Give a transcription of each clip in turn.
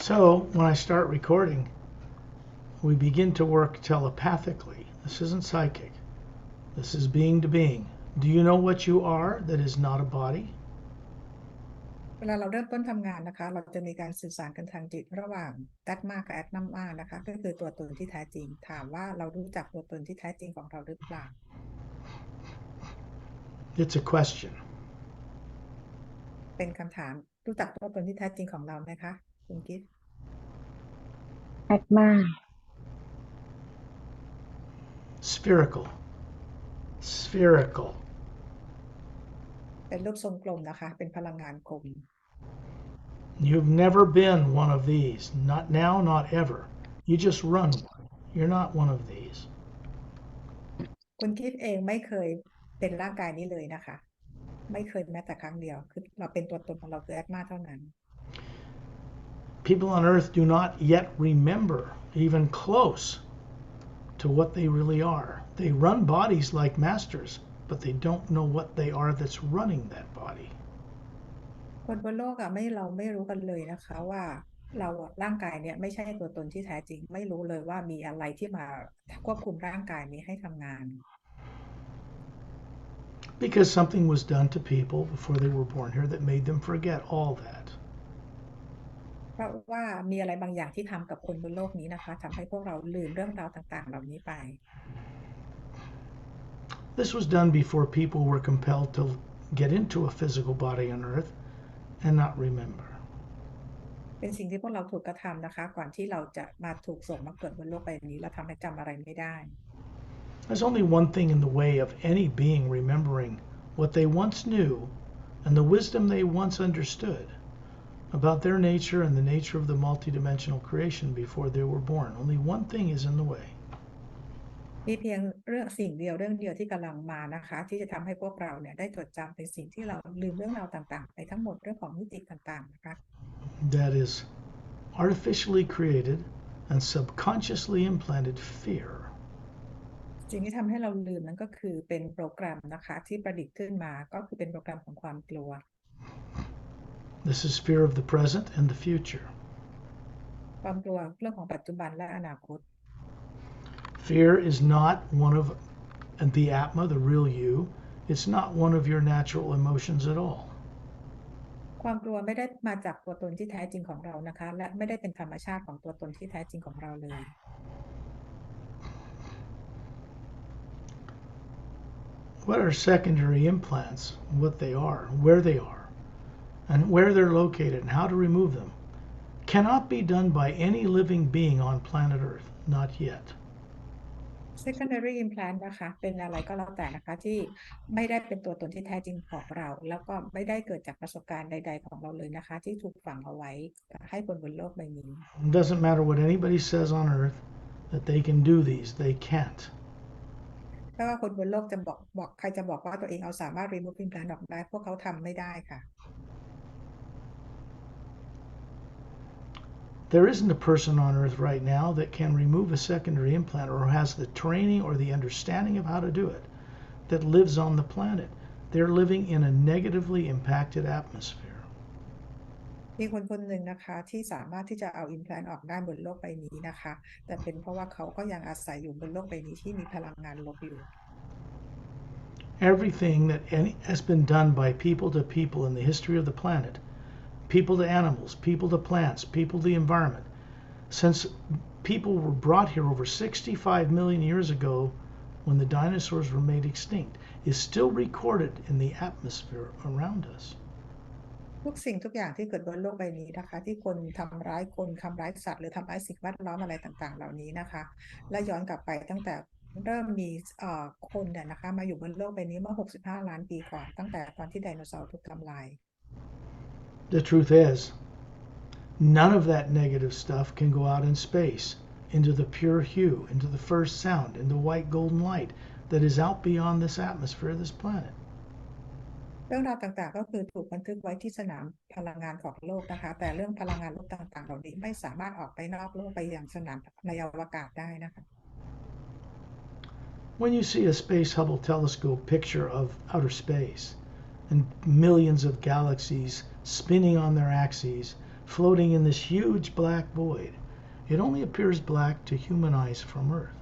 So when I start recording, we begin to work telepathically. This isn't psychic. This is being to being. Do you know what you are that is not a body? เวลาเราเริ่มต้นทำงานนะคะเราจะมีการสื่อสารกันทางจิตระหว่าง Atma กับ Atma นะคะก็คือตัวตนที่แท้จริงถามว่าเรารู้จักตัวตนที่แท้จริงของเราหรือเปล่า It's a question. เป็นคำถามรู้จักตัวตนที่แท้จริงของเราไหมคะคุณกิฟต์ Atma Spherical. Spherical. เป็นรูปทรงกลมนะคะเป็นพลังงานกลม You've never been one of these. Not now, not ever. You just run one. You're not one of these. คุณกิฟต์เองไม่เคยเป็นร่างกายนี้เลยนะคะไม่เคยแม้แต่ครั้งเดียวคือเราเป็นตัวตนของเราคือ Atma เท่านั้น People on earth do not yet remember, even close, to what they really are. They run bodies like masters, but they don't know what they are that's running that body. คนบนโลกเราไม่รู้กันเลยนะคะว่าเราร่างกายเนี่ยไม่ใช่ตัวตนที่แท้จริงไม่รู้เลยว่ามีอะไรที่มาควบคุมร่างกายนี้ให้ทำงาน Because something was done to people before they were born here that made them forget all that. เพราะว่ามีอะไรบางอย่างที่ทำกับคนบนโลกนี้นะคะทำให้พวกเราลืมเรื่องราวต่างๆเหล่านี้ไป This was done before people were compelled to get into a physical body on earth and not remember. เป็นสิ่งที่พวกเราถูกกระทำนะคะก่อนที่เราจะมาถูกส่งมาเกิดบนโลกใบนี้เราทำให้จำอะไรไม่ได้ There's only one thing in the way of any being remembering what they once knew and the wisdom they once understood about their nature and the nature of the multidimensional creation before they were born. Only one thing is in the way. มีเพียงเรื่องเดียวที่กำลังมานะคะที่จะทำให้พวกเราเนี่ยได้จดจำในสิ่งที่เราลืมเรื่องราวต่างๆไปทั้งหมดเรื่องของมิติต่างๆนะคะ That is artificially created and subconsciously implanted fear. สิ่งที่ทำให้เราลืมนั้นก็คือเป็นโปรแกรมนะคะที่ประดิษฐ์ขึ้นมาก็คือเป็นโปรแกรมของความกลัว This is fear of the present and the future. ความกลัวเรื่องของปัจจุบันและอนาคต Fear is not one of the Atma, the real you. It's not one of your natural emotions at all. ความกลัวไม่ได้มาจากตัวตนที่แท้จริงของเรานะคะและไม่ได้เป็นธรรมชาติของตัวตนที่แท้จริงของเราเลย What are secondary implants? What they are, where they are, and where they're located, and how to remove them cannot be done by any living being on planet Earth. Not yet. secondary implant นะคะเป็นอะไรก็แล้วแต่นะคะที่ไม่ได้เป็นตัวตนที่แท้จริงของเราแล้วก็ไม่ได้เกิดจากประสบการณ์ใดๆของเราเลยนะคะที่ถูกฝังเอาไว้ให้คนบนโลกใบนี้ It doesn't matter what anybody says on Earth that they can do these. They can't. ไม่ว่าคนบนโลกจะบอกใครจะบอกว่าตัวเองเอาสามารถ remove implant ออกได้พวกเขาทำไม่ได้ค่ะ There isn't a person on Earth right now that can remove a secondary implant or has the training or the understanding of how to do it that lives on the planet. They're living in a negatively impacted atmosphere. มีคนหนึ่งนะคะที่สามารถที่จะเอา implant ออกได้บนโลกใบนี้นะคะแต่เป็นเพราะว่าเขาก็ยังอาศัยอยู่บนโลกใบนี้ที่มีพลังงานลบอยู่ Everything that has been done by people to people in the history of the planet, people to animals, people to plants, people to the environment, since people were brought here over 65 million years ago when the dinosaurs were made extinct, is still recorded in the atmosphere around us. ทุกสิ่งทุกอย่างที่เกิดบนโลกใบนี้นะคะที่คนทำร้ายคนทำร้ายสัตว์หรือทำร้ายสิ่งแวดล้อมอะไรต่างๆเหล่านี้นะคะและย้อนกลับไปตั้งแต่เริ่มมีคนเนี่ยนะคะมาอยู่บนโลกใบนี้เมื่อ65 ล้านปีก่อนตั้งแต่ตอนที่ไดโนเสาร์ถูกทำลาย The truth is, none of that negative stuff can go out in space into the pure hue, into the first sound, into white golden light that is out beyond this atmosphere of this planet. เรื่องราวต่างๆก็คือถูกบันทึกไว้ที่สนามพลังงานของโลกนะคะแต่เรื่องพลังงานลบต่างๆเหล่านี้ไม่สามารถออกไปนอกโลกไปยังสนามในอวกาศได้นะคะ When you see a Space Hubble telescope picture of outer space and millions of galaxies spinning on their axes floating in this huge black void. It only appears black to human eyes from Earth.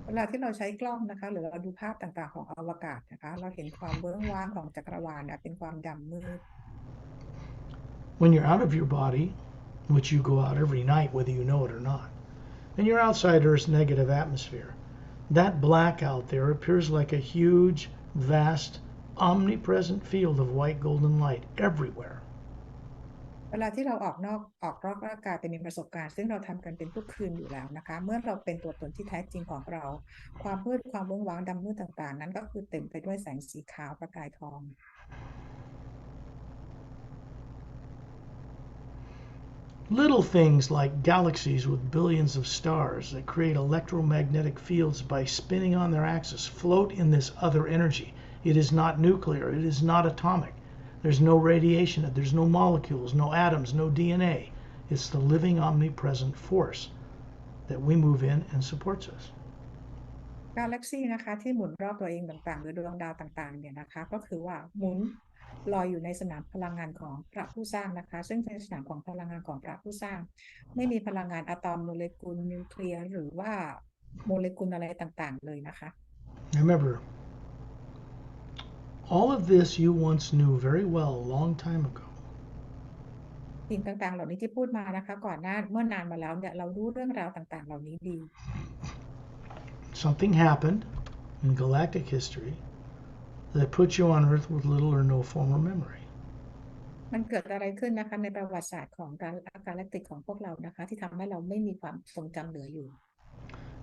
เวลาที่เราใช้กล้องนะคะหรือเราดูภาพต่างๆของอวกาศนะคะเราเห็นความเวิ้งว้างของจักรวาลเป็นความดำมืด When you're out of your body, which you go out every night whether you know it or not, and you're outside Earth's negative atmosphere, that black out there appears like a huge, vast, omnipresent field of white golden light everywhere. เวลาที่เราออกร่างกายไปมีประสบการณ์ซึ่งเราทำกันเป็นทุกคืนอยู่แล้วนะคะเมื่อเราเป็นตัวตนที่แท้จริงของเราความมืดความเวิ้งว้างดำมืดต่างๆนั้นก็คือเต็มไปด้วยแสงสีขาวประกายทอง Little things like galaxies with billions of stars that create electromagnetic fields by spinning on their axis float in this other energy. It is not nuclear, it is not atomic. There's no radiation, there's no molecules, no atoms, no DNA. It's the living omnipresent force that we move in and supports us. กาแล็กซี่นะคะที่หมุนรอบตัวเองต่างๆหรือดวงดาวต่างๆเนี่ยนะคะก็คือว่าหมุนลอยอยู่ในสนามพลังงานของพระผู้สร้างนะคะซึ่งในสนามของพลังงานของพระผู้สร้างไม่มีพลังงานอะตอมโมเลกุลนิวเคลียร์หรือว่าโมเลกุลอะไรต่างๆเลยนะคะ Remember, all of this you once knew very well a long time ago. สิ่งต่างๆเหล่านี้ที่พูดมานะคะก่อนหน้าเมื่อนานมาแล้วเนี่ยเรารู้เรื่องราวต่างๆเหล่านี้ดี Something happened in galactic history that put you on Earth with little or no former memory. มันเกิดอะไรขึ้นนะคะในประวัติศาสตร์ของกาแล็กติกของพวกเรานะคะที่ทำให้เราไม่มีความทรงจำเหลืออยู่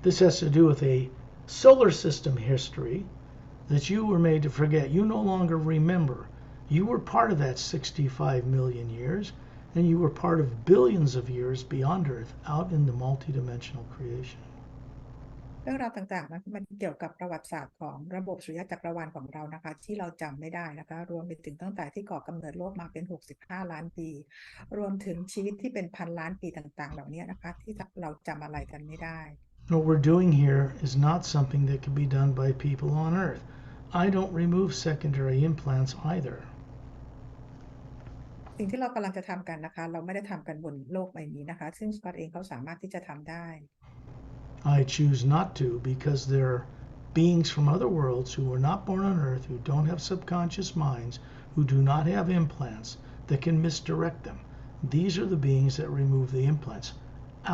This has to do with a solar system history that you were made to forget. You no longer remember. You were part of that 65 million years, and you were part of billions of years beyond Earth out in the multidimensional creation. เรื่องราวต่างๆมันเกี่ยวกับประวัติศาสตร์ของระบบสุริยะจักรวาลของเรานะคะที่เราจำไม่ได้นะคะรวมไปถึงตั้งแต่ที่ก่อกำเนิดโลกมาเป็น65ล้านปีรวมถึงชีวิตที่เป็นพันล้านปีต่างๆเหล่านี้นะคะที่เราจำอะไรกันไม่ได้ What we're doing here is not something that can be done by people on Earth. I don't remove secondary implants either. สิ่งที่เรากำลังจะทำกันนะคะเราไม่ได้ทำกันบนโลกใบนี้นะคะซึ่งสกอตเองเขาสามารถที่จะทำได้ I choose not to because there are beings from other worlds who were not born on Earth, who don't have subconscious minds, who do not have implants that can misdirect them. These are the beings that remove the implants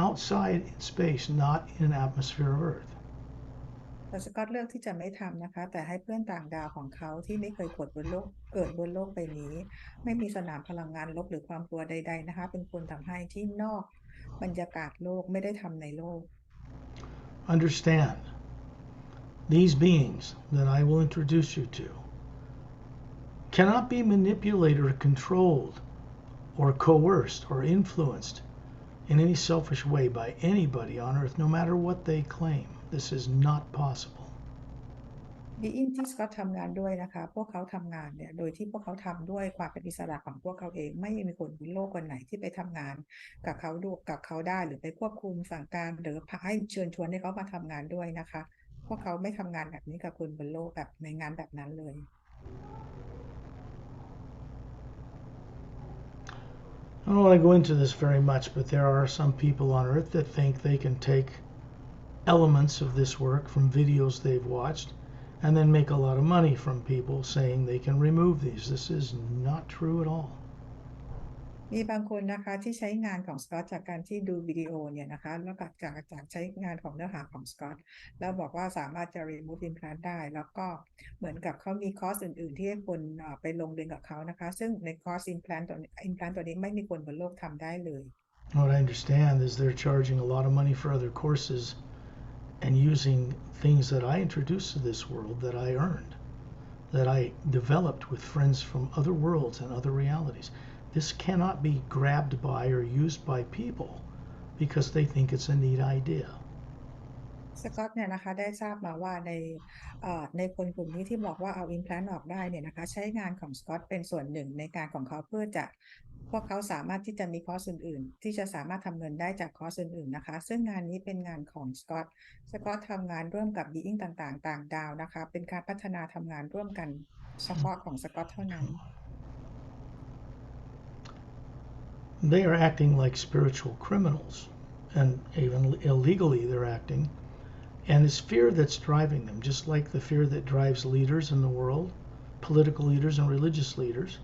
outside in space, not in an atmosphere of Earth. แต่สกอตเลือกที่จะไม่ทำนะคะแต่ให้เพื่อนต่างดาวของเขาที่ไม่เคยเกิดบนโลกใบนี้ไม่มีสนามพลังงานลบหรือความกลัวใดๆนะคะเป็นคนทำให้ที่นอกบรรยากาศโลกไม่ได้ทำในโลก Understand, these beings that I will introduce you to cannot be manipulated or controlled or coerced or influenced in any selfish way by anybody on Earth, no matter what they claim. This is not possible. บีอิงที่สกอตทำงานด้วยนะคะพวกเขาทำงานเนี่ยโดยที่พวกเขาทำด้วยความเป็นอิสระของพวกเขาเองไม่มีคนบนโลกคนไหนที่ไปทำงานกับเขาได้หรือไปควบคุมสั่งการหรือให้เชิญชวนให้เขามาทำงานด้วยนะคะพวกเขาไม่ทำงานแบบนี้กับคนบนโลกแบบในงานแบบนั้นเลย I don't want to go into this very much, but there are some people on Earth that think they can take elements of this work from videos they've watched and then make a lot of money from people saying they can remove these. This is not true at all. มีบางคนนะคะที่ใช้งานของสกอตจากการที่ดูวิดีโอเนี่ยนะคะแล้วก็จากใช้งานของเนื้อหาของสกอตแล้วบอกว่าสามารถจะ remove implant ได้แล้วก็เหมือนกับเขามีคอร์สอื่นๆที่ให้คนไปลงเรียนกับเขานะคะซึ่งในคอร์ส implant ตัวนี้ไม่มีคนบนโลกทำได้เลย What I understand is they're charging a lot of money for other courses and using things that I introduced to this world that I earned, that I developed with friends from other worlds and other realities. This cannot be grabbed by or used by people because they think it's a neat idea. สกอตเนี่ยนะคะได้ทราบมาว่าในคนกลุ่มนี้ที่บอกว่าเอา implant ออกได้เนี่ยนะคะใช้งานของสกอตเป็นส่วนหนึ่งในการของเขาเพื่อจะพวกเขาสามารถที่จะมีคอร์สอื่นๆที่จะสามารถทำเงินได้จากคอร์สอื่นๆนะคะซึ่งงานนี้เป็นงานของสกอตทำงานร่วมกับ being ต่างๆต่างดาวนะคะเป็นการพัฒนาทำงานร่วมกันเฉพาะของสกอตเท่านั้น They are acting like spiritual criminals, and even illegally they're acting. And it's fear that's driving them, just like the fear that drives leaders in the world, political leaders and religious leaders,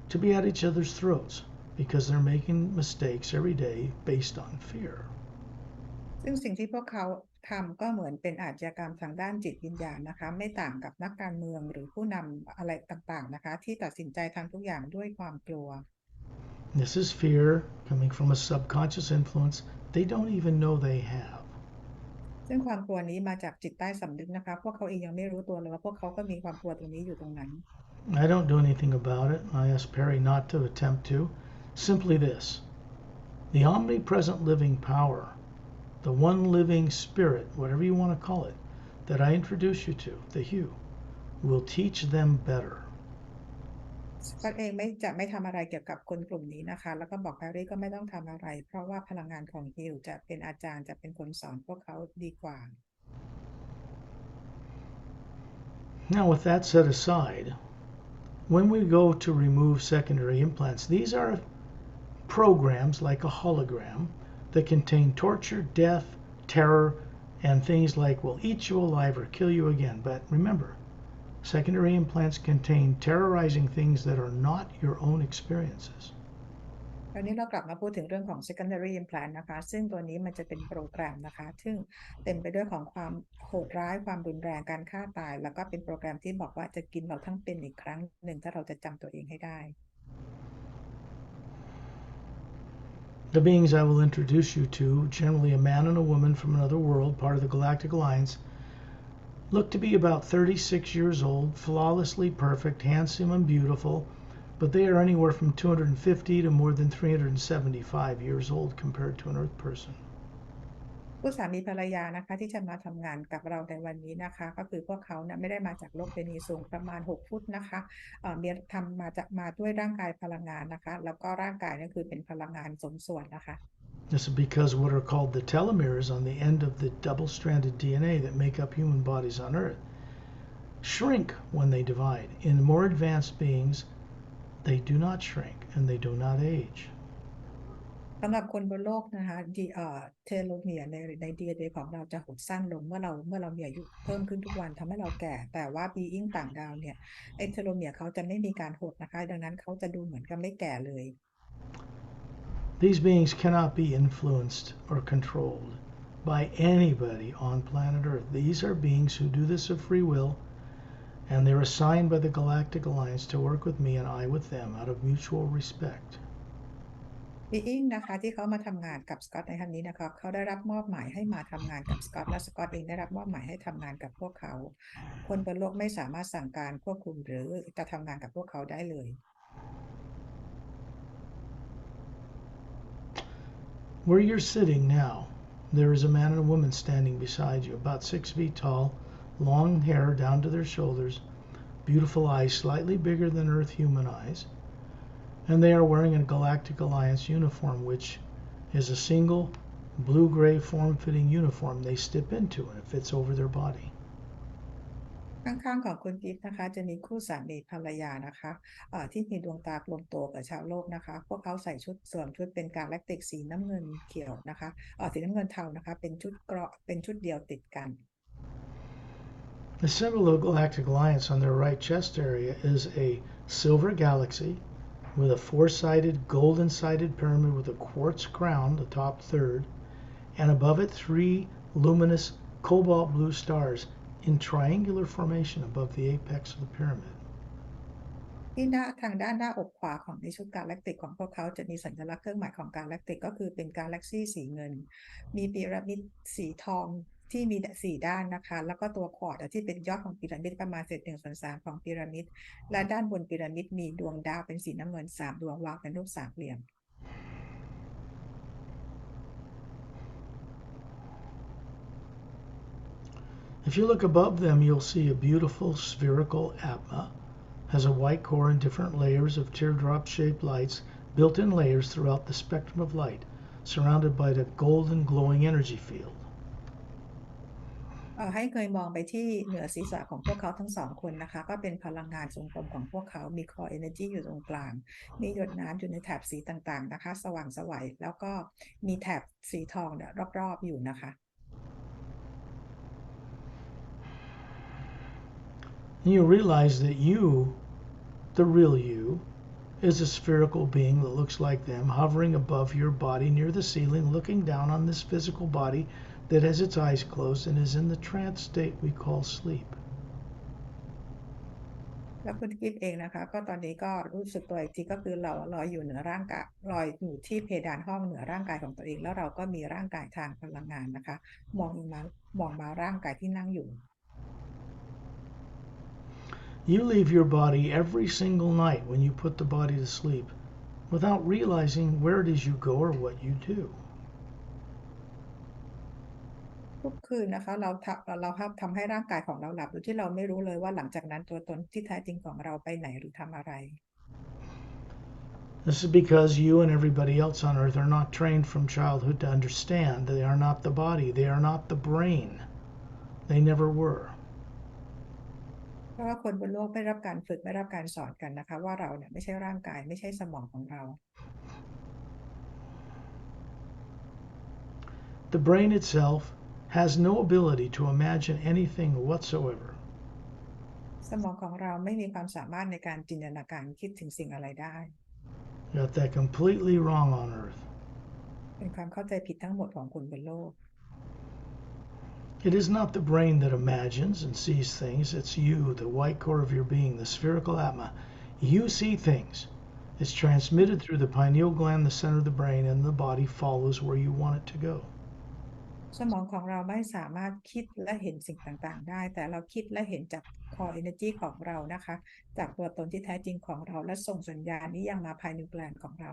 to be at each other's throats because they're making mistakes every day based on fear. ซึ่งสิ่งที่พวกเขาทำก็เหมือนเป็นอาชญากรรมทางด้านจิตวิญญาณนะคะไม่ต่างกับนักการเมืองหรือผู้นำอะไรต่างๆนะคะที่ตัดสินใจทำทุกอย่างด้วยความกลัว This is fear coming from a subconscious influence they don't even know they have. ซึ่งความกลัวนี้มาจากจิตใต้สำนึกนะคะพวกเขาเองยังไม่รู้ตัวเลยว่าพวกเขาก็มีความกลัวตรงนี้อยู่ตรงนั้น I don't do anything about it. I ask Perry not to attempt to. Simply this: the omnipresent living power, the one living spirit, whatever you want to call it, that I introduce you to, the Hue, will teach them better. สกอตเองจะไม่ทำอะไรเกี่ยวกับคนกลุ่มนี้นะคะแล้วก็บอกแฮร์รี่ก็ไม่ต้องทำอะไรเพราะว่าพลังงานของฮิลจะเป็นอาจารย์จะเป็นคนสอนพวกเขาดีกว่า Now, with that set aside, when we go to remove secondary implants, these are programs like a hologram that contain torture, death, terror, and things like will eat you alive or kill you again. But remember, secondary implants contain terrorizing things that are not your own experiences. คราวนี้เรากลับมาพูดถึงเรื่องของ secondary implant นะคะซึ่งตัวนี้มันจะเป็นโปรแกรมนะคะซึ่งเต็มไปด้วยของความโหดร้ายความรุนแรงการฆ่าตายแล้วก็เป็นโปรแกรมที่บอกว่าจะกินเราทั้งเป็นอีกครั้งหนึ่งถ้าเราจะจำตัวเองให้ได้ The beings I will introduce you to, generally a man and a woman from another world, part of the Galactic Alliance, look to be about 36 years old, flawlessly perfect, handsome and beautiful, but they are anywhere from 250 to more than 375 years old compared to an Earth person. ผู้สามีภรรยานะคะที่จะมาทำงานกับเราในวันนี้นะคะก็คือพวกเขาไม่ได้มาจากโลกเบนีสูงประมาณ6 ฟุตนะคะมีทำมาด้วยร่างกายพลังงานนะคะแล้วก็ร่างกายนี่คือเป็นพลังงานสมส่วนนะคะ This is because what are called the telomeres on the end of the double-stranded DNA that make up human bodies on Earth shrink when they divide. In more advanced beings, they do not shrink and they do not age. สำหรับคนบนโลกนะคะเทโลเมียร์ใน DNA ของเราจะหดสั้นลงเมื่อเรามีอายุเพิ่มขึ้นทุกวันทำให้เราแก่แต่ว่าบีอิงต่างดาวเนี่ยไอเทโลเมียร์เขาจะไม่มีการหดนะคะดังนั้นเขาจะดูเหมือนกับไม่แก่เลย These beings cannot be influenced or controlled by anybody on planet Earth. These are beings who do this of free will, and they're assigned by the Galactic Alliance to work with me and I with them out of mutual respect. บีอิงนะคะที่เขามาทำงานกับสกอตในครั้งนี้นะคะเขาได้รับมอบหมายให้มาทำงานกับสกอตและสกอตเองได้รับมอบหมายให้ทำงานกับพวกเขาคนบนโลกไม่สามารถสั่งการควบคุมหรือจะทำงานกับพวกเขาได้เลย Where you're sitting now, there is a man and a woman standing beside you, about 6 feet tall, long hair down to their shoulders, beautiful eyes slightly bigger than Earth human eyes, and they are wearing a Galactic Alliance uniform, which is a single blue-gray form-fitting uniform they step into, and it fits over their body. ข้างๆของคุณกิฟต์นะคะจะมีคู่สามีภรรยานะคะที่มีดวงตากลมโตกับชาวโลกนะคะพวกเขาใส่สวมชุดเป็นกาแล็กติกสีน้ำเงินเขียวนะคะสีน้ำเงินเทานะคะเป็นชุดเกราะเป็นชุดเดียวติดกัน The symbol of Galactic Alliance on their right chest area is a silver galaxy with a 4-sided golden-sided pyramid with a quartz crown, the top third, and above it 3 luminous cobalt blue stars in triangular formation above the apex of the pyramid. ที่ทางด้านหน้าอกขวาของในชุดกาแล็กติกของพวกเขาจะมีสัญลักษณ์เครื่องหมายของกาแล็กติกก็คือเป็นกาแล็กซี่สีเงินมีพีระมิดสีทองที่มี4 ด้านนะคะแล้วก็ตัวควอร์ตที่เป็นยอดของพีระมิดประมาณ1/3 ของพีระมิดและด้านบนพีระมิดมีดวงดาวเป็นสีน้ำเงิน3 ดวงวางเป็นรูปสามเหลี่ยม If you look above them, you'll see a beautiful spherical Atma, has a white core and different layers of teardrop-shaped lights, built-in layers throughout the spectrum of light, surrounded by the golden glowing energy field. ให้เคยมองไปที่เหนือศีรษะของพวกเขาทั้งสองคนนะคะก็เป็นพลังงานทรงกลมของพวกเขามี core energy อยู่ตรงกลางมีหยดน้ำอยู่ในแถบสีต่างๆนะคะสว่างไสวแล้วก็มีแถบสีทองเนี่ยรอบๆอยู่นะคะ And you realize that you, the real you, is a spherical being that looks like them, hovering above your body near the ceiling, looking down on this physical body that has its eyes closed and is in the trance state we call sleep. แล้วคุณกิฟเองนะคะก็ตอนนี้ก็รู้สึกตัวอีกทีก็คือเราลอยอยู่เหนือร่างกายลอยอยู่ที่เพดานห้องเหนือร่างกายของตัวเองแล้วเราก็มีร่างกายทางพลังงานนะคะมองมาร่างกายที่นั่งอยู่ You leave your body every single night when you put the body to sleep without realizing where it is you go or what you do. ทุกคืนนะคะเราทำให้ร่างกายของเราหลับโดยที่เราไม่รู้เลยว่าหลังจากนั้นตัวตนที่แท้จริงของเราไปไหนหรือทำอะไร This is because you and everybody else on earth are not trained from childhood to understand that they are not the body, they are not the brain. They never were. เพราะว่าคนบนโลกไม่รับการฝึกไม่รับการสอนกันนะคะว่าเราเนี่ยไม่ใช่ร่างกายไม่ใช่สมองของเรา The brain itself has no ability to imagine anything whatsoever. สมองของเราไม่มีความสามารถในการจินตนาการคิดถึงสิ่งอะไรได้ You got that completely wrong on earth. เป็นความเข้าใจผิดทั้งหมดของคนบนโลก It is not the brain that imagines and sees things, it's you, the white core of your being, the spherical Atma. You see things. It's transmitted through the pineal gland, the center of the brain, and the body follows where you want it to go. สมองของเราไม่สามารถคิดและเห็นสิ่งต่างๆได้แต่เราคิดและเห็นจาก core energy ของเรานะคะจากตัวตนที่แท้จริงของเราและส่งสัญญาณนี้ยังมาภายในแกลนของเรา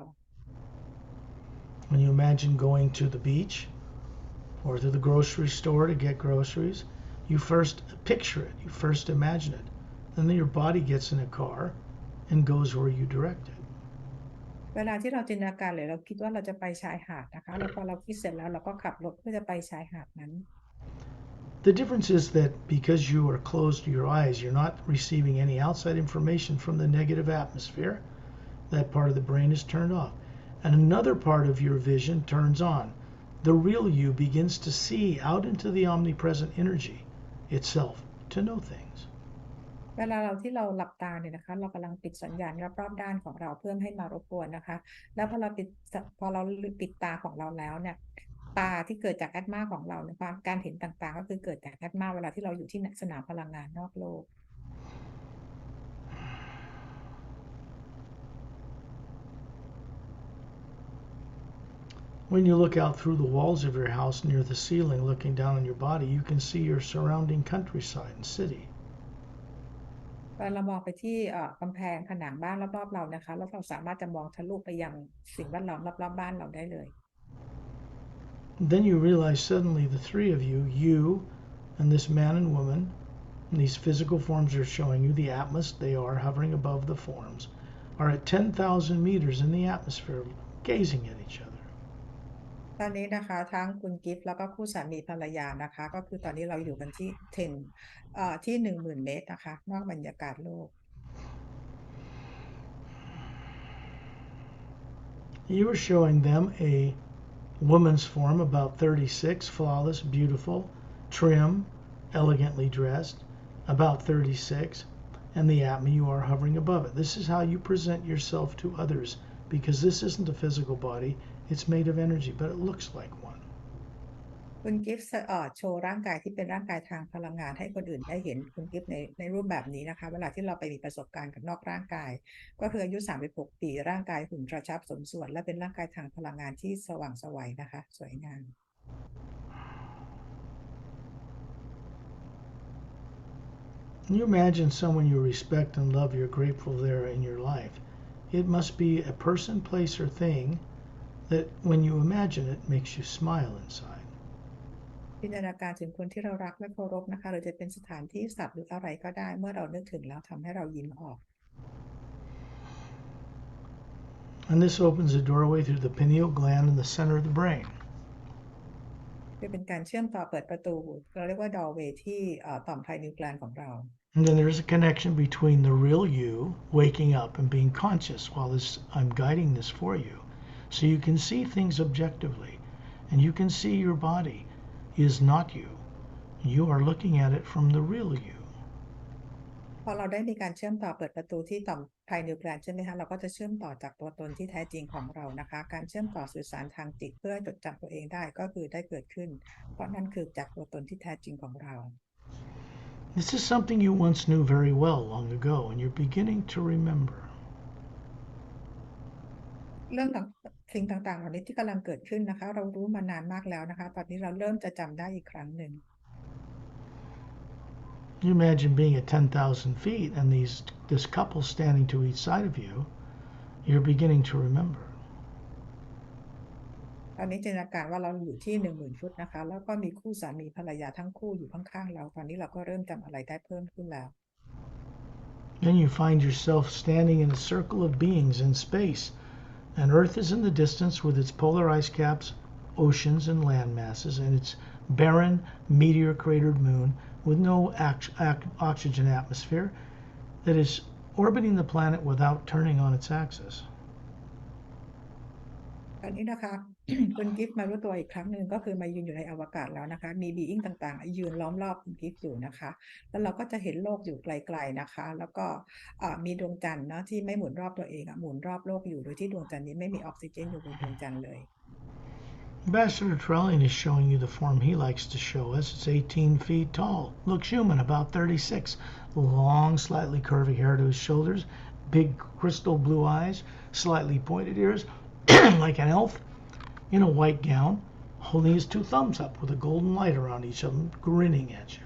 When you imagine going to the beach or to the grocery store to get groceries, you first picture it, you first imagine it. Then your body gets in a car and goes where you direct it. เวลาที่เราจินตนาการหรือเราคิดว่าเราจะไปชายหาดนะคะแล้วพอเราคิดเสร็จแล้วเราก็ขับรถเพื่อจะไปชายหาดนั้น The difference is that because you are closed to your eyes, you're not receiving any outside information from the negative atmosphere. That part of the brain is turned off. And another part of your vision turns on. The real you begins to see out into the omnipresent energy itself to know things. เวลาที่เราหลับตาเนี่ยนะคะเรากำลังปิดสัญญาณรอบๆด้านของเราเพื่อให้มารบกวนนะคะแล้วพอเราปิดตาของเราแล้วเนี่ยตาที่เกิดจากแอตมาของเราเนี่ยการเห็นต่างๆก็คือเกิดจากแอตมาเวลาที่เราอยู่ที่สนามพลังงานนอกโลก When you look out through the walls of your house near the ceiling, looking down on your body, you can see your surrounding countryside and city. เวลาเรามองไปที่กำแพงผนังบ้านรอบๆเรานะคะแล้วเราสามารถจะมองทะลุไปยังสิ่งแวดล้อมรอบๆบ้านเราได้เลย Then you realize suddenly the three of you and this man and woman, and these physical forms are showing you the atmos, they are hovering above the forms, are at 10,000 meters in the atmosphere, gazing at each other. ตอนนี้นะคะทั้งคุณกิฟต์แล้วก็คู่สามีภรรยานะคะก็คือตอนนี้เราอยู่กันที่ที่10,000 เมตรนะคะนอกบรรยากาศโลก You are showing them a woman's form about 36, flawless, beautiful, trim, elegantly dressed, about 36, and the Atma you are hovering above it. This is how you present yourself to others because this isn't a physical body, it's made of energy, but it looks like one. คุณกิฟต์โชว์ร่างกายที่เป็นร่างกายทางพลังงานให้คนอื่นได้เห็นคุณกิฟต์ในรูปแบบนี้นะคะเวลาที่เราไปมีประสบการณ์กับนอกร่างกายก็คืออายุ36 ปีร่างกายหุ่นกระชับสมส่วนและเป็นร่างกายทางพลังงานที่สว่างไสวนะคะสวยงาม You imagine someone you respect and love, you're grateful there in your life. It must be a person, place, or thing that when you imagine it makes you smile inside. จินตนาการถึงคนที่เรารักและเคารพนะคะหรือจะเป็นสถานที่สัตว์หรืออะไรก็ได้เมื่อเรานึกถึงแล้วทำให้เรายิ้มออก And this opens a doorway through the pineal gland in the center of the brain. คือเป็นการเชื่อมต่อเปิดประตูเราเรียกว่า doorway ที่ต่อมไพนิวแกลนของเรา And then there's a connection between the real you waking up and being conscious while I'm guiding this for you. So you can see things objectively. And you can see your body is not you. You are looking at it from the real you. พอเราได้มีการเชื่อมต่อเปิดประตูที่ต่อมไพนิวแกลนใช่ไหมคะเราก็จะเชื่อมต่อจากตัวตนที่แท้จริงของเรานะคะการเชื่อมต่อสื่อสารทางจิตเพื่อจดจำตัวเองได้ก็คือได้เกิดขึ้นเพราะนั่นคือจากตัวตนที่แท้จริงของเรา This is something you once knew very well long ago and you're beginning to remember. เรื่องสิ่งต่างๆเหล่านี้ที่กำลังเกิดขึ้นนะคะเรารู้มานานมากแล้วนะคะตอนนี้เราเริ่มจะจำได้อีกครั้งหนึ่ง You imagine being at 10,000 feet and this couple standing to each side of you. You're beginning to remember. ตอนนี้จินตนาการว่าเราอยู่ที่ 10,000 ฟุตนะคะแล้วก็มีคู่สามีภรรยาทั้งคู่อยู่ข้างๆเราตอนนี้เราก็เริ่มจำอะไรได้เพิ่มขึ้นแล้ว Then you find yourself standing in a circle of beings in space, and Earth is in the distance with its polar ice caps, oceans, and land masses, and its barren, meteor-cratered moon with no oxygen atmosphere that is orbiting the planet without turning on its axis. ตอนนี้นะคะ คุณกิฟต์มารู้ตัวอีกครั้งหนึ่งก็คือมายืนอยู่ในอวกาศแล้วนะคะมีบีอิงต่างๆยืนล้อมรอบคุณกิฟต์อยู่นะคะแล้วเราก็จะเห็นโลกอยู่ไกลๆนะคะแล้วก็มีดวงจันทร์นะที่ไม่หมุนรอบตัวเองหมุนรอบโลกอยู่โดยที่ดวงจันทร์นี้ไม่มีออกซิเจนอยู่บนดวงจันทร์เลย Ambassador Trellian is showing you the form he likes to show us. It's 18 feet tall, looks human, about 36, long, slightly curvy hair to his shoulders, big crystal blue eyes, slightly pointed ears, like an elf in a white gown, holding his two thumbs up with a golden light around each of them, grinning at you.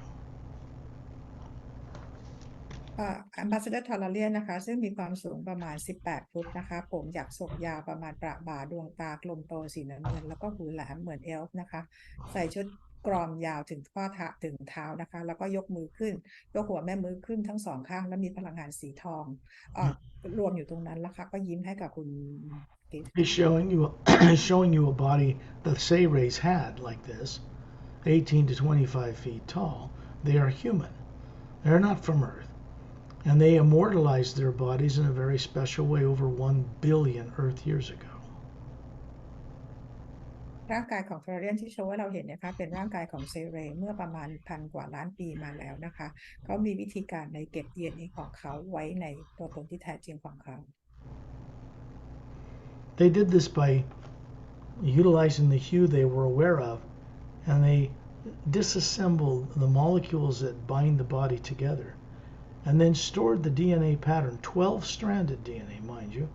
Ambassador Trellian นะคะซึ่งมีความสูงประมาณ 18 ฟุตนะคะผมอยากศกยาวประมาณประบ่าดวงตากลมโตสีน้ำเงินแล้วก็หูแหลมเหมือนเอลฟ์นะคะใส่ชุดกรอมยาวถึงข้อเท้าถึงเท้านะคะแล้วก็ยกมือขึ้นยกหัวแม่มือขึ้นทั้งสองข้างแล้วมีพลังงานสีทองรวมอยู่ตรงนั้นแล้วค่ะก็ยิ้มให้กับคุณHe's showing you a body that Say Rays had like this, 18 to 25 feet tall. They are human. They're not from Earth. And they immortalized their bodies in a very special way over 1 billion Earth years ago. ร่างกายของเทเรียนที่โชว์ให้เราเห็นนะคะเป็นร่างกายของเซเรเมื่อประมาณ1,000 กว่าล้านปีมาแล้วนะคะเขามีวิธีการในเก็บ DNA ของเขาไว้ในตัวตนที่แท้จริงของเขา They did this by utilizing the hue they were aware of, and they disassembled the molecules that bind the body together, and then stored the DNA pattern, 12-stranded DNA, mind you,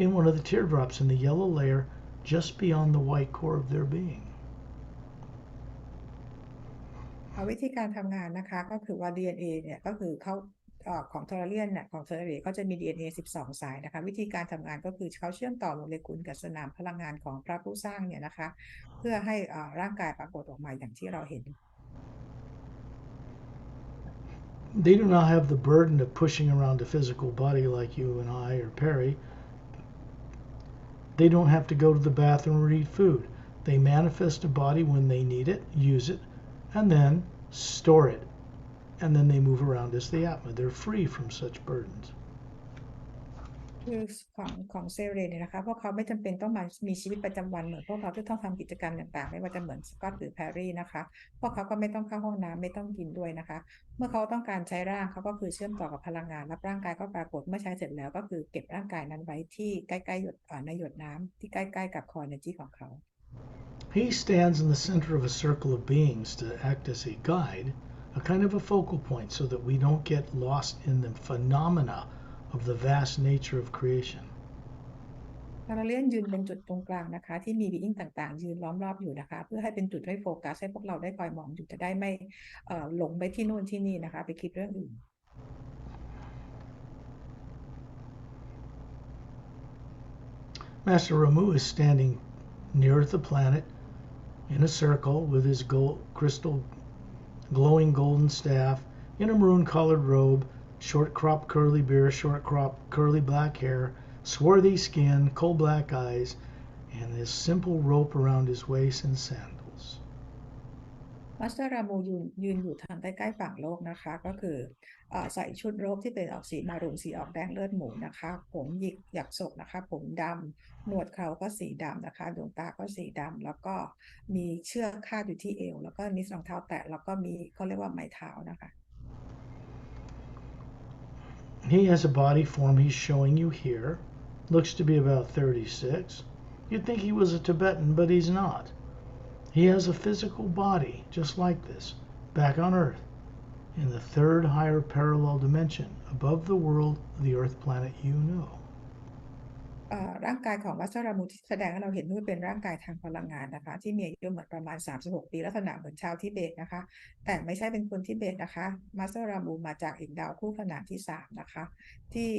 in one of the teardrops in the yellow layer just beyond the white core of their being. วิธีการทำงานนะคะก็คือว่า DNA เนี่ยก็คือเขาของเทเรียนเนี่ยของเทเรียเขาจะมี DNA 12 สายนะคะวิธีการทำงานก็คือเขาเชื่อมต่อโมเลกุลกับสนามพลังงานของพระผู้สร้างเนี่ยนะคะเพื่อให้ร่างกายปรากฏออกมาอย่างที่เราเห็น They do not have the burden of pushing around a physical body like you and I or Perry. They don't have to go to the bathroom or eat food. They manifest a body when they need it, use it, and then store it. And then they move around as the Atma. They're free from such burdens. คือของเซเรเนี่ยนะคะพวกเขาไม่จำเป็นต้องมามีชีวิตประจำวันเหมือนพวกเราที่ต้องทำกิจกรรมต่างๆไม่ว่าจะเหมือนสกอตหรือแพรรี่นะคะพวกเขาก็ไม่ต้องเข้าห้องน้ำไม่ต้องกินด้วยนะคะเมื่อเขาต้องการใช้ร่างเขาก็คือเชื่อมต่อกับพลังงานรับร่างกายก็ปรากฏเมื่อใช้เสร็จแล้วก็คือเก็บร่างกายนั้นไว้ที่ใกล้ๆหยดในหยดน้ำที่ใกล้ๆกับคอเนจีของเขา He stands in the center of a circle of beings to act as a guide, a kind of a focal point so that we don't get lost in the phenomena of the vast nature of creation. ทาราเลียนยืนเป็นจุดตรงกลางนะคะที่มีบีอิงต่างๆยืนล้อมรอบอยู่นะคะเพื่อให้เป็นจุดให้โฟกัสให้พวกเราได้คอยมองอยู่จะได้ไม่หลงไปที่นู่นที่นี่นะคะไปคิดเรื่องอื่น Master Ramu is standing near the planet in a circle with his crystal glowing golden staff in a maroon-colored robe, short cropped curly beard, short cropped curly black hair, swarthy skin, coal black eyes, and this simple rope around his waist and sandals. มาสเตอร์รามูยืนอยู่ทางใกล้ๆฝั่งโลกนะคะก็คือใส่ชุดรบที่เป็นออกสีมารูนสีออกแดงเลือดหมูนะคะผมหยิกหยักศกนะคะผมดำหนวดเขาก็สีดำนะคะดวงตาก็สีดำแล้วก็มีเชือกคาดอยู่ที่เอวแล้วก็มีรองเท้าแตะแล้วก็มีเขาเรียกว่าไม้เท้านะคะ He has a body form he's showing you here. Looks to be about 36. You'd think he was a Tibetan, but he's not. He has a physical body just like this, back on Earth, in the third higher parallel dimension, above the world, the Earth planet you know. ร่างกายของวัชรามูที่แสดงให้เราเห็นว่าเป็นร่างกายทางพลังงานนะคะที่มีอายุเหมือนประมาณ36ปีลักษณะเหมือนชาวทิเบตนะคะแต่ไม่ใช่เป็นคนทิเบตนะคะมัสรามูมาจากอีกดาวคู่ขนานที่3นะคะที่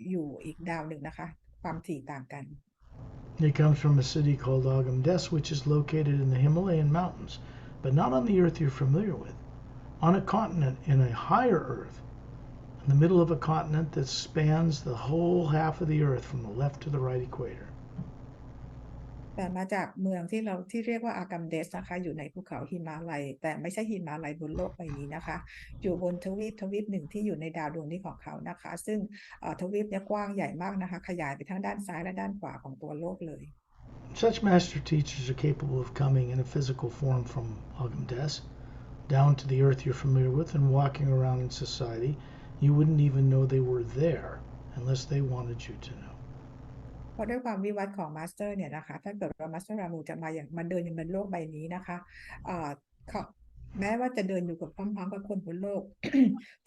อยู่อีกดาวหนึ่งนะคะความถี่ต่างกัน He comes from a city called Agamdes, which is located in the Himalayan mountains, but not on the Earth you're familiar with. On a continent in a higher Earth, in the middle of a continent that spans the whole half of the Earth from the left to the right equator. แต่มาจากเมืองที่เรียกว่าอากัมเดสนะคะอยู่ในภูเขาหิมาลัยแต่ไม่ใช่หิมาลัยบนโลกใบนี้นะคะอยู่บนทวีปหนึ่งที่อยู่ในดาวดวงนี้ของเขานะคะซึ่งทวีปนี้กว้างใหญ่มากนะคะขยายไปทั้งด้านซ้ายและด้านขวาของตัวโลกเลย Such master teachers are capable of coming in a physical form from Agamdes down to the Earth you're familiar with and walking around in society. You wouldn't even know they were there unless they wanted you to know. เพราะด้วยความวิวัฒน์ของมาสเตอร์เนี่ยนะคะถ้าเกิดว่ามาสเตอร์รามูจะมาเดินอยู่บนโลกใบนี้นะคะเขาแม้ว่าจะเดินอยู่กับพร้อมๆกับคนบนโลก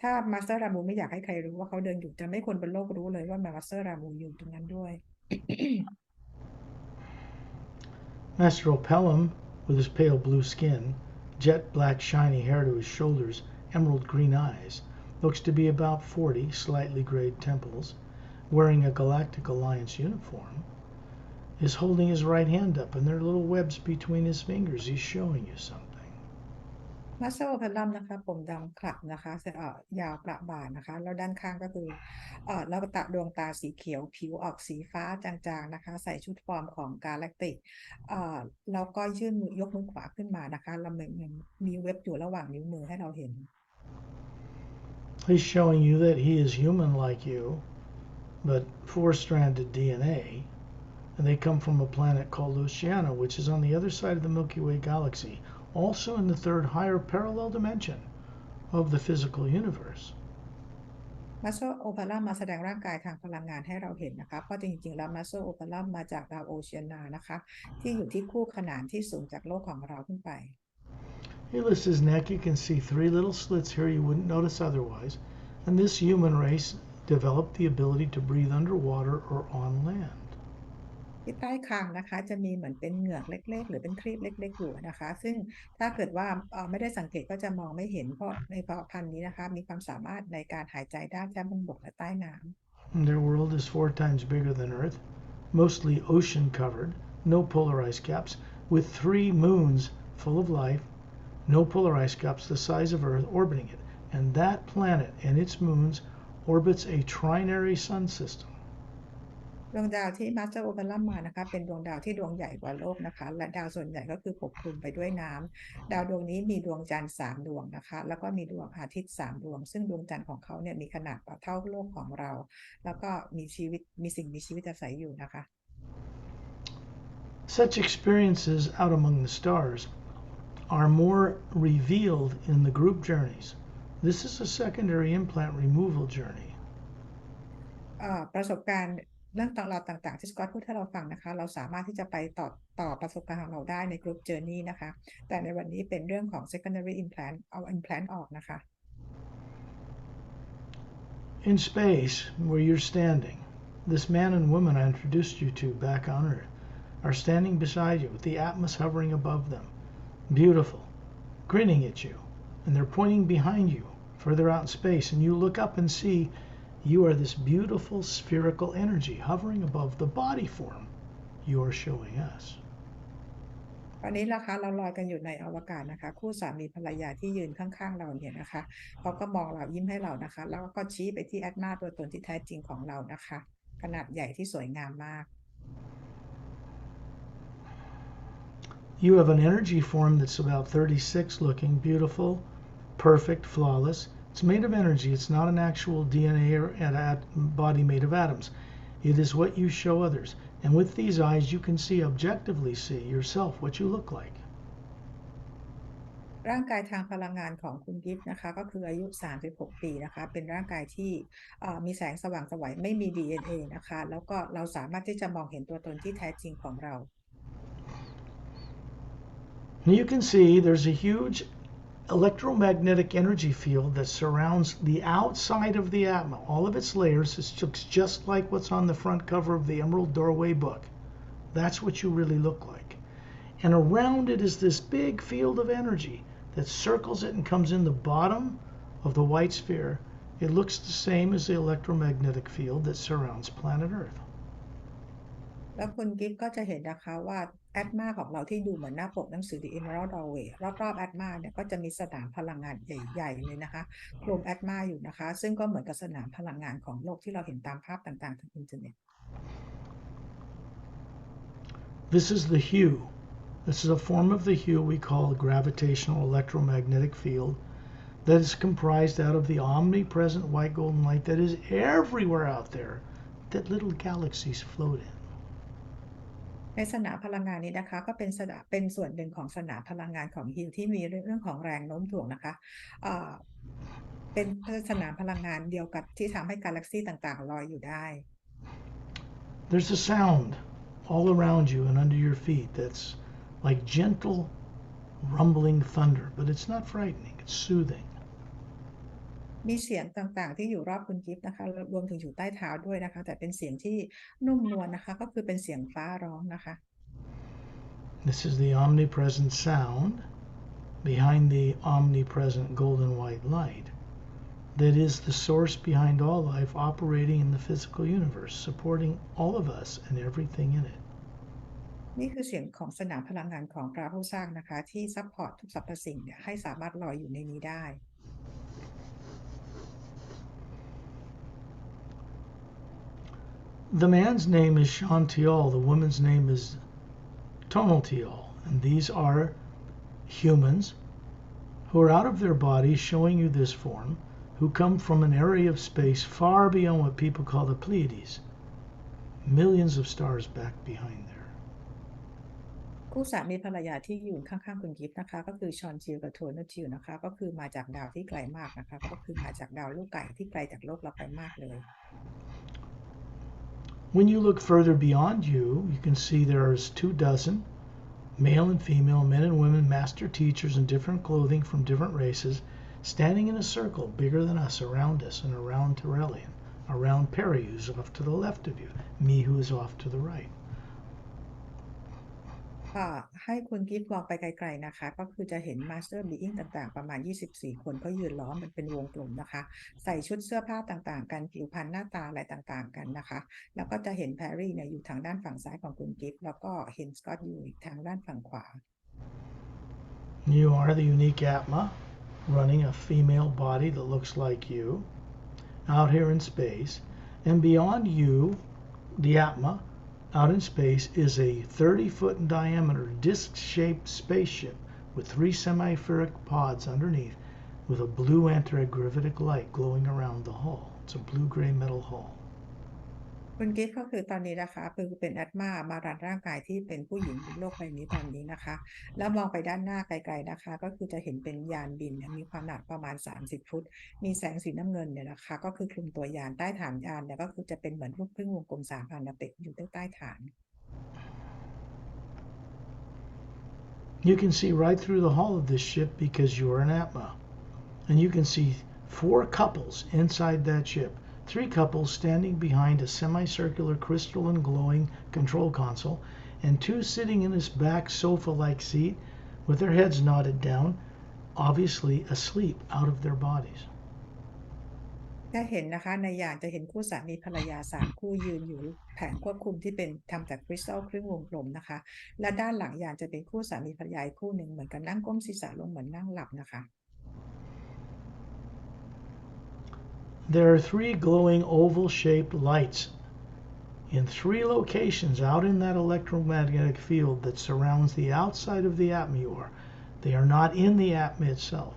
ถ้ามาสเตอร์รามูไม่อยากให้ใครรู้ว่าเขาเดินอยู่จะไม่คนบนโลกรู้เลยว่ามาสเตอร์รามูอยู่ตรงนั้นด้วย Master Opelum, with his pale blue skin, jet black shiny hair to his shoulders, emerald green eyes, looks to be about 40, slightly grayed temples, wearing a Galactic Alliance uniform, is holding his right hand up and there are little webs between his fingers. He's showing you something. มาสเตอร์โอเพลัมนะคะผมดำคลับนะคะยาวประบ่านะคะแล้วด้านข้างก็คือแล้วก็ดวงตาสีเขียวผิวออกสีฟ้าจางๆนะคะใส่ชุดฟอร์มของกาแล็กติกแล้วก็ยื่นมือยกมือขวาขึ้นมานะคะแล้วมีเว็บอยู่ระหว่างนิ้วมือให้เราเห็น He's showing you that he is human like you, but four-stranded DNA, and they come from a planet called Oceania, which is on the other side of the Milky Way galaxy, also in the third higher parallel dimension of the physical universe. มาสโซโอเพลัมมาแสดงร่างกายทางพลังงานให้เราเห็นนะคะเพราะจริงๆแล้วมาสโซโอเพลัมมาจากดาวโอเชียนานะคะที่อยู่ที่คู่ขนานที่สูงจากโลกของเราขึ้นไป He lifts his neck. You can see three little slits here you wouldn't notice otherwise. And this human race developed the ability to breathe underwater or on land. ที่ใต้คางนะคะจะมีเหมือนเป็นเหงือกเล็กๆหรือเป็นครีบเล็กๆอยู่นะคะซึ่งถ้าเกิดว่าไม่ได้สังเกตก็จะมองไม่เห็นเพราะในเผ่าพันธุ์นี้นะคะมีความสามารถในการหายใจได้ทั้งบนบกและใต้น้ำ And their world is 4 times bigger than Earth, mostly ocean covered, no polar ice caps, with 3 moons full of life, no polar ice caps the size of Earth orbiting it. And that planet and its moons orbits a trinary sun system. ดวงดาวที่มาสเตอร์โอเปรัมมานะคะเป็นดวงดาวที่ดวงใหญ่กว่าโลกนะคะและดาวส่วนใหญ่ก็คือปกคลุมไปด้วยน้ำดาวดวงนี้มีดวงจันทร์3ดวงนะคะแล้วก็มีดวงอาทิตย์3ดวงซึ่งดวงจันทร์ของเขาเนี่ยมีขนาดเท่าโลกของเราแล้วก็มีสิ่งมีชีวิตอาศัยอยู่นะคะ Such experiences out among the stars are more revealed in the group journeys. This is a secondary implant removal journey. ประสบการณ์เรื่องราวต่างๆที่สกอตพูดให้เราฟังนะคะเราสามารถที่จะไปต่อประสบการณ์ของเราได้ในกรุ๊ปเจอร์นี่นะคะแต่ในวันนี้เป็นเรื่องของ secondary implant เอา implant ออกนะคะ In space, where you're standing, this man and woman I introduced you to back on Earth are standing beside you with the Atmas hovering above them, beautiful, grinning at you, and they're pointing behind you, further out in space, and you look up and see you are this beautiful spherical energy hovering above the body form you are showing us. ตอนนี้นะคะเราลอยกันอยู่ในอวกาศนะคะคู่สามีภรรยาที่ยืนข้างๆเราเนี่ยนะคะเขาก็มองเรายิ้มให้เรานะคะแล้วก็ชี้ไปที่แอดมาตัวตนที่แท้จริงของเรานะคะขนาดใหญ่ที่สวยงามมาก You have an energy form that's about 36 looking, beautiful, perfect, flawless. It's made of energy. It's not an actual DNA or body made of atoms. It is what you show others. And with these eyes, you can objectively see yourself, what you look like. ร่างกายทางพลังงานของคุณกิฟต์นะคะก็คืออายุ36ปีนะคะเป็นร่างกายที่มีแสงสว่างไสวไม่มี DNA นะคะแล้วก็เราสามารถที่จะมองเห็นตัวตนที่แท้จริงของเรา You can see there's a huge electromagnetic energy field that surrounds the outside of the Atma. All of its layers looks just like what's on the front cover of the Emerald Doorway book. That's what you really look like. And around it is this big field of energy that circles it and comes in the bottom of the white sphere. It looks the same as the electromagnetic field that surrounds planet Earth. แล้วคุณกิฟต์ก็จะเห็นนะคะว่าแอตมาของเราที่ดูเหมือนหน้าปกหนังสือ The Emerald Doorway รอบๆแอตมาเนี่ยก็จะมีสนามพลังงานใหญ่ๆเลยนะคะกลุ่มแอตมาอยู่นะคะซึ่งก็เหมือนกับสนามพลังงานของโลกที่เราเห็นตามภาพต่างๆทางอินเทอร์เน็ต This is the hue. This is a form of the hue we call a gravitational electromagnetic field that is comprised out of the omnipresent white golden light that is everywhere out there that little galaxies float in. ในสนามพลังงานนี้นะคะก็เป็นส่วนหนึ่งของสนามพลังงานของฮิลที่มีเรื่องของแรงโน้มถ่วงนะคะเป็นสนามพลังงานเดียวกับที่ทำให้กาแล็กซี่ต่างๆลอยอยู่ได้ There's a sound all around you and under your feet that's like gentle rumbling thunder, but it's not frightening, it's soothing. มีเสียงต่างๆที่อยู่รอบคุณกิฟต์นะคะรวมถึงอยู่ใต้เท้าด้วยนะคะแต่เป็นเสียงที่นุ่มนวลนะคะก็คือเป็นเสียงฟ้าร้องนะคะ This is the omnipresent sound behind the omnipresent golden white light that is the source behind all life operating in the physical universe, supporting all of us and everything in it. นี่คือเสียงของสนามพลังงานของพระผู้สร้างนะคะที่ซัพพอร์ตทุกสรรพสิ่งเนี่ยให้สามารถลอยอยู่ในนี้ได้ The man's name is Shantial, the woman's name is Tonaltial, and these are humans who are out of their bodies showing you this form, who come from an area of space far beyond what people call the Pleiades, millions of stars back behind there. คู่สามีภรรยาที่อยู่ข้างๆคุณกิฟต์นะคะก็คือชอนจิลกับโทนจิลนะคะก็คือมาจากดาวที่ไกลมากนะคะก็คือมาจากดาวลูกไก่ที่ไกลจากโลกเราไปมากเลย When you look further beyond you, you can see there's 24 male and female, men and women, master teachers in different clothing from different races, standing in a circle bigger than us around us and around Terrellian, around Perry, who's off to the left of you, me, who is off to the right. ให้คุณกิฟต์มองไปไกลๆนะคะก็คือจะเห็น Master Being ต่างๆประมาณ24คนก็ยืนล้อมมันเป็นวงกลมนะคะใส่ชุดเสื้อผ้าต่างๆกันผิวพรรณหน้าตาอะไรต่างๆกันนะคะแล้วก็จะเห็นแพรรี่เนี่ยอยู่ทางด้านฝั่งซ้ายของคุณกิฟต์แล้วก็เห็นสกอตอยู่ทางด้านฝั่งขวา You are the unique Atma running a female body that looks like you out here in space, and beyond you, the Atma out in space is a 30-foot in diameter disc-shaped spaceship with 3 semi-spheric pods underneath with a blue anti-gravitic light glowing around the hull. It's a blue-gray metal hull. คุณกิฟต์ก็คือตอนนี้นะคะคือเป็นแอตมารันร่างกายที่เป็นผู้หญิงบนโลกใบนี้ตอนนี้นะคะแล้วมองไปด้านหน้าไกลๆนะคะก็คือจะเห็นเป็นยานบินมีความหนาประมาณ30 ฟุตมีแสงสีน้ำเงินเนี่ยนะคะก็คือคลุมตัวยานใต้ฐานยานเนี่ยก็คือจะเป็นเหมือนลูกครึ่งวงกลม3 อันติดอยู่ใต้ฐาน You can see right through the hull of this ship because you're an Atma, and you can see 4 couples inside that ship. 3 couples standing behind a semicircular crystalline glowing control console, and 2 sitting in this back sofa-like seat with their heads nodded down, obviously asleep out of their bodies. จะเห็นนะคะในยานจะเห็นคู่สามีภรรยา3 คู่ยืนอยู่แผงควบคุมที่เป็นทำจากคริสตัลครึ่งวงกลมนะคะและด้านหลังยานจะเป็นคู่สามีภรรยาคู่หนึ่งเหมือนกันนั่งก้มศีรษะลงเหมือนนั่งหลับนะคะ There are 3 glowing oval-shaped lights in 3 locations out in that electromagnetic field that surrounds the outside of the atmosphere. They are not in the atmosphere itself.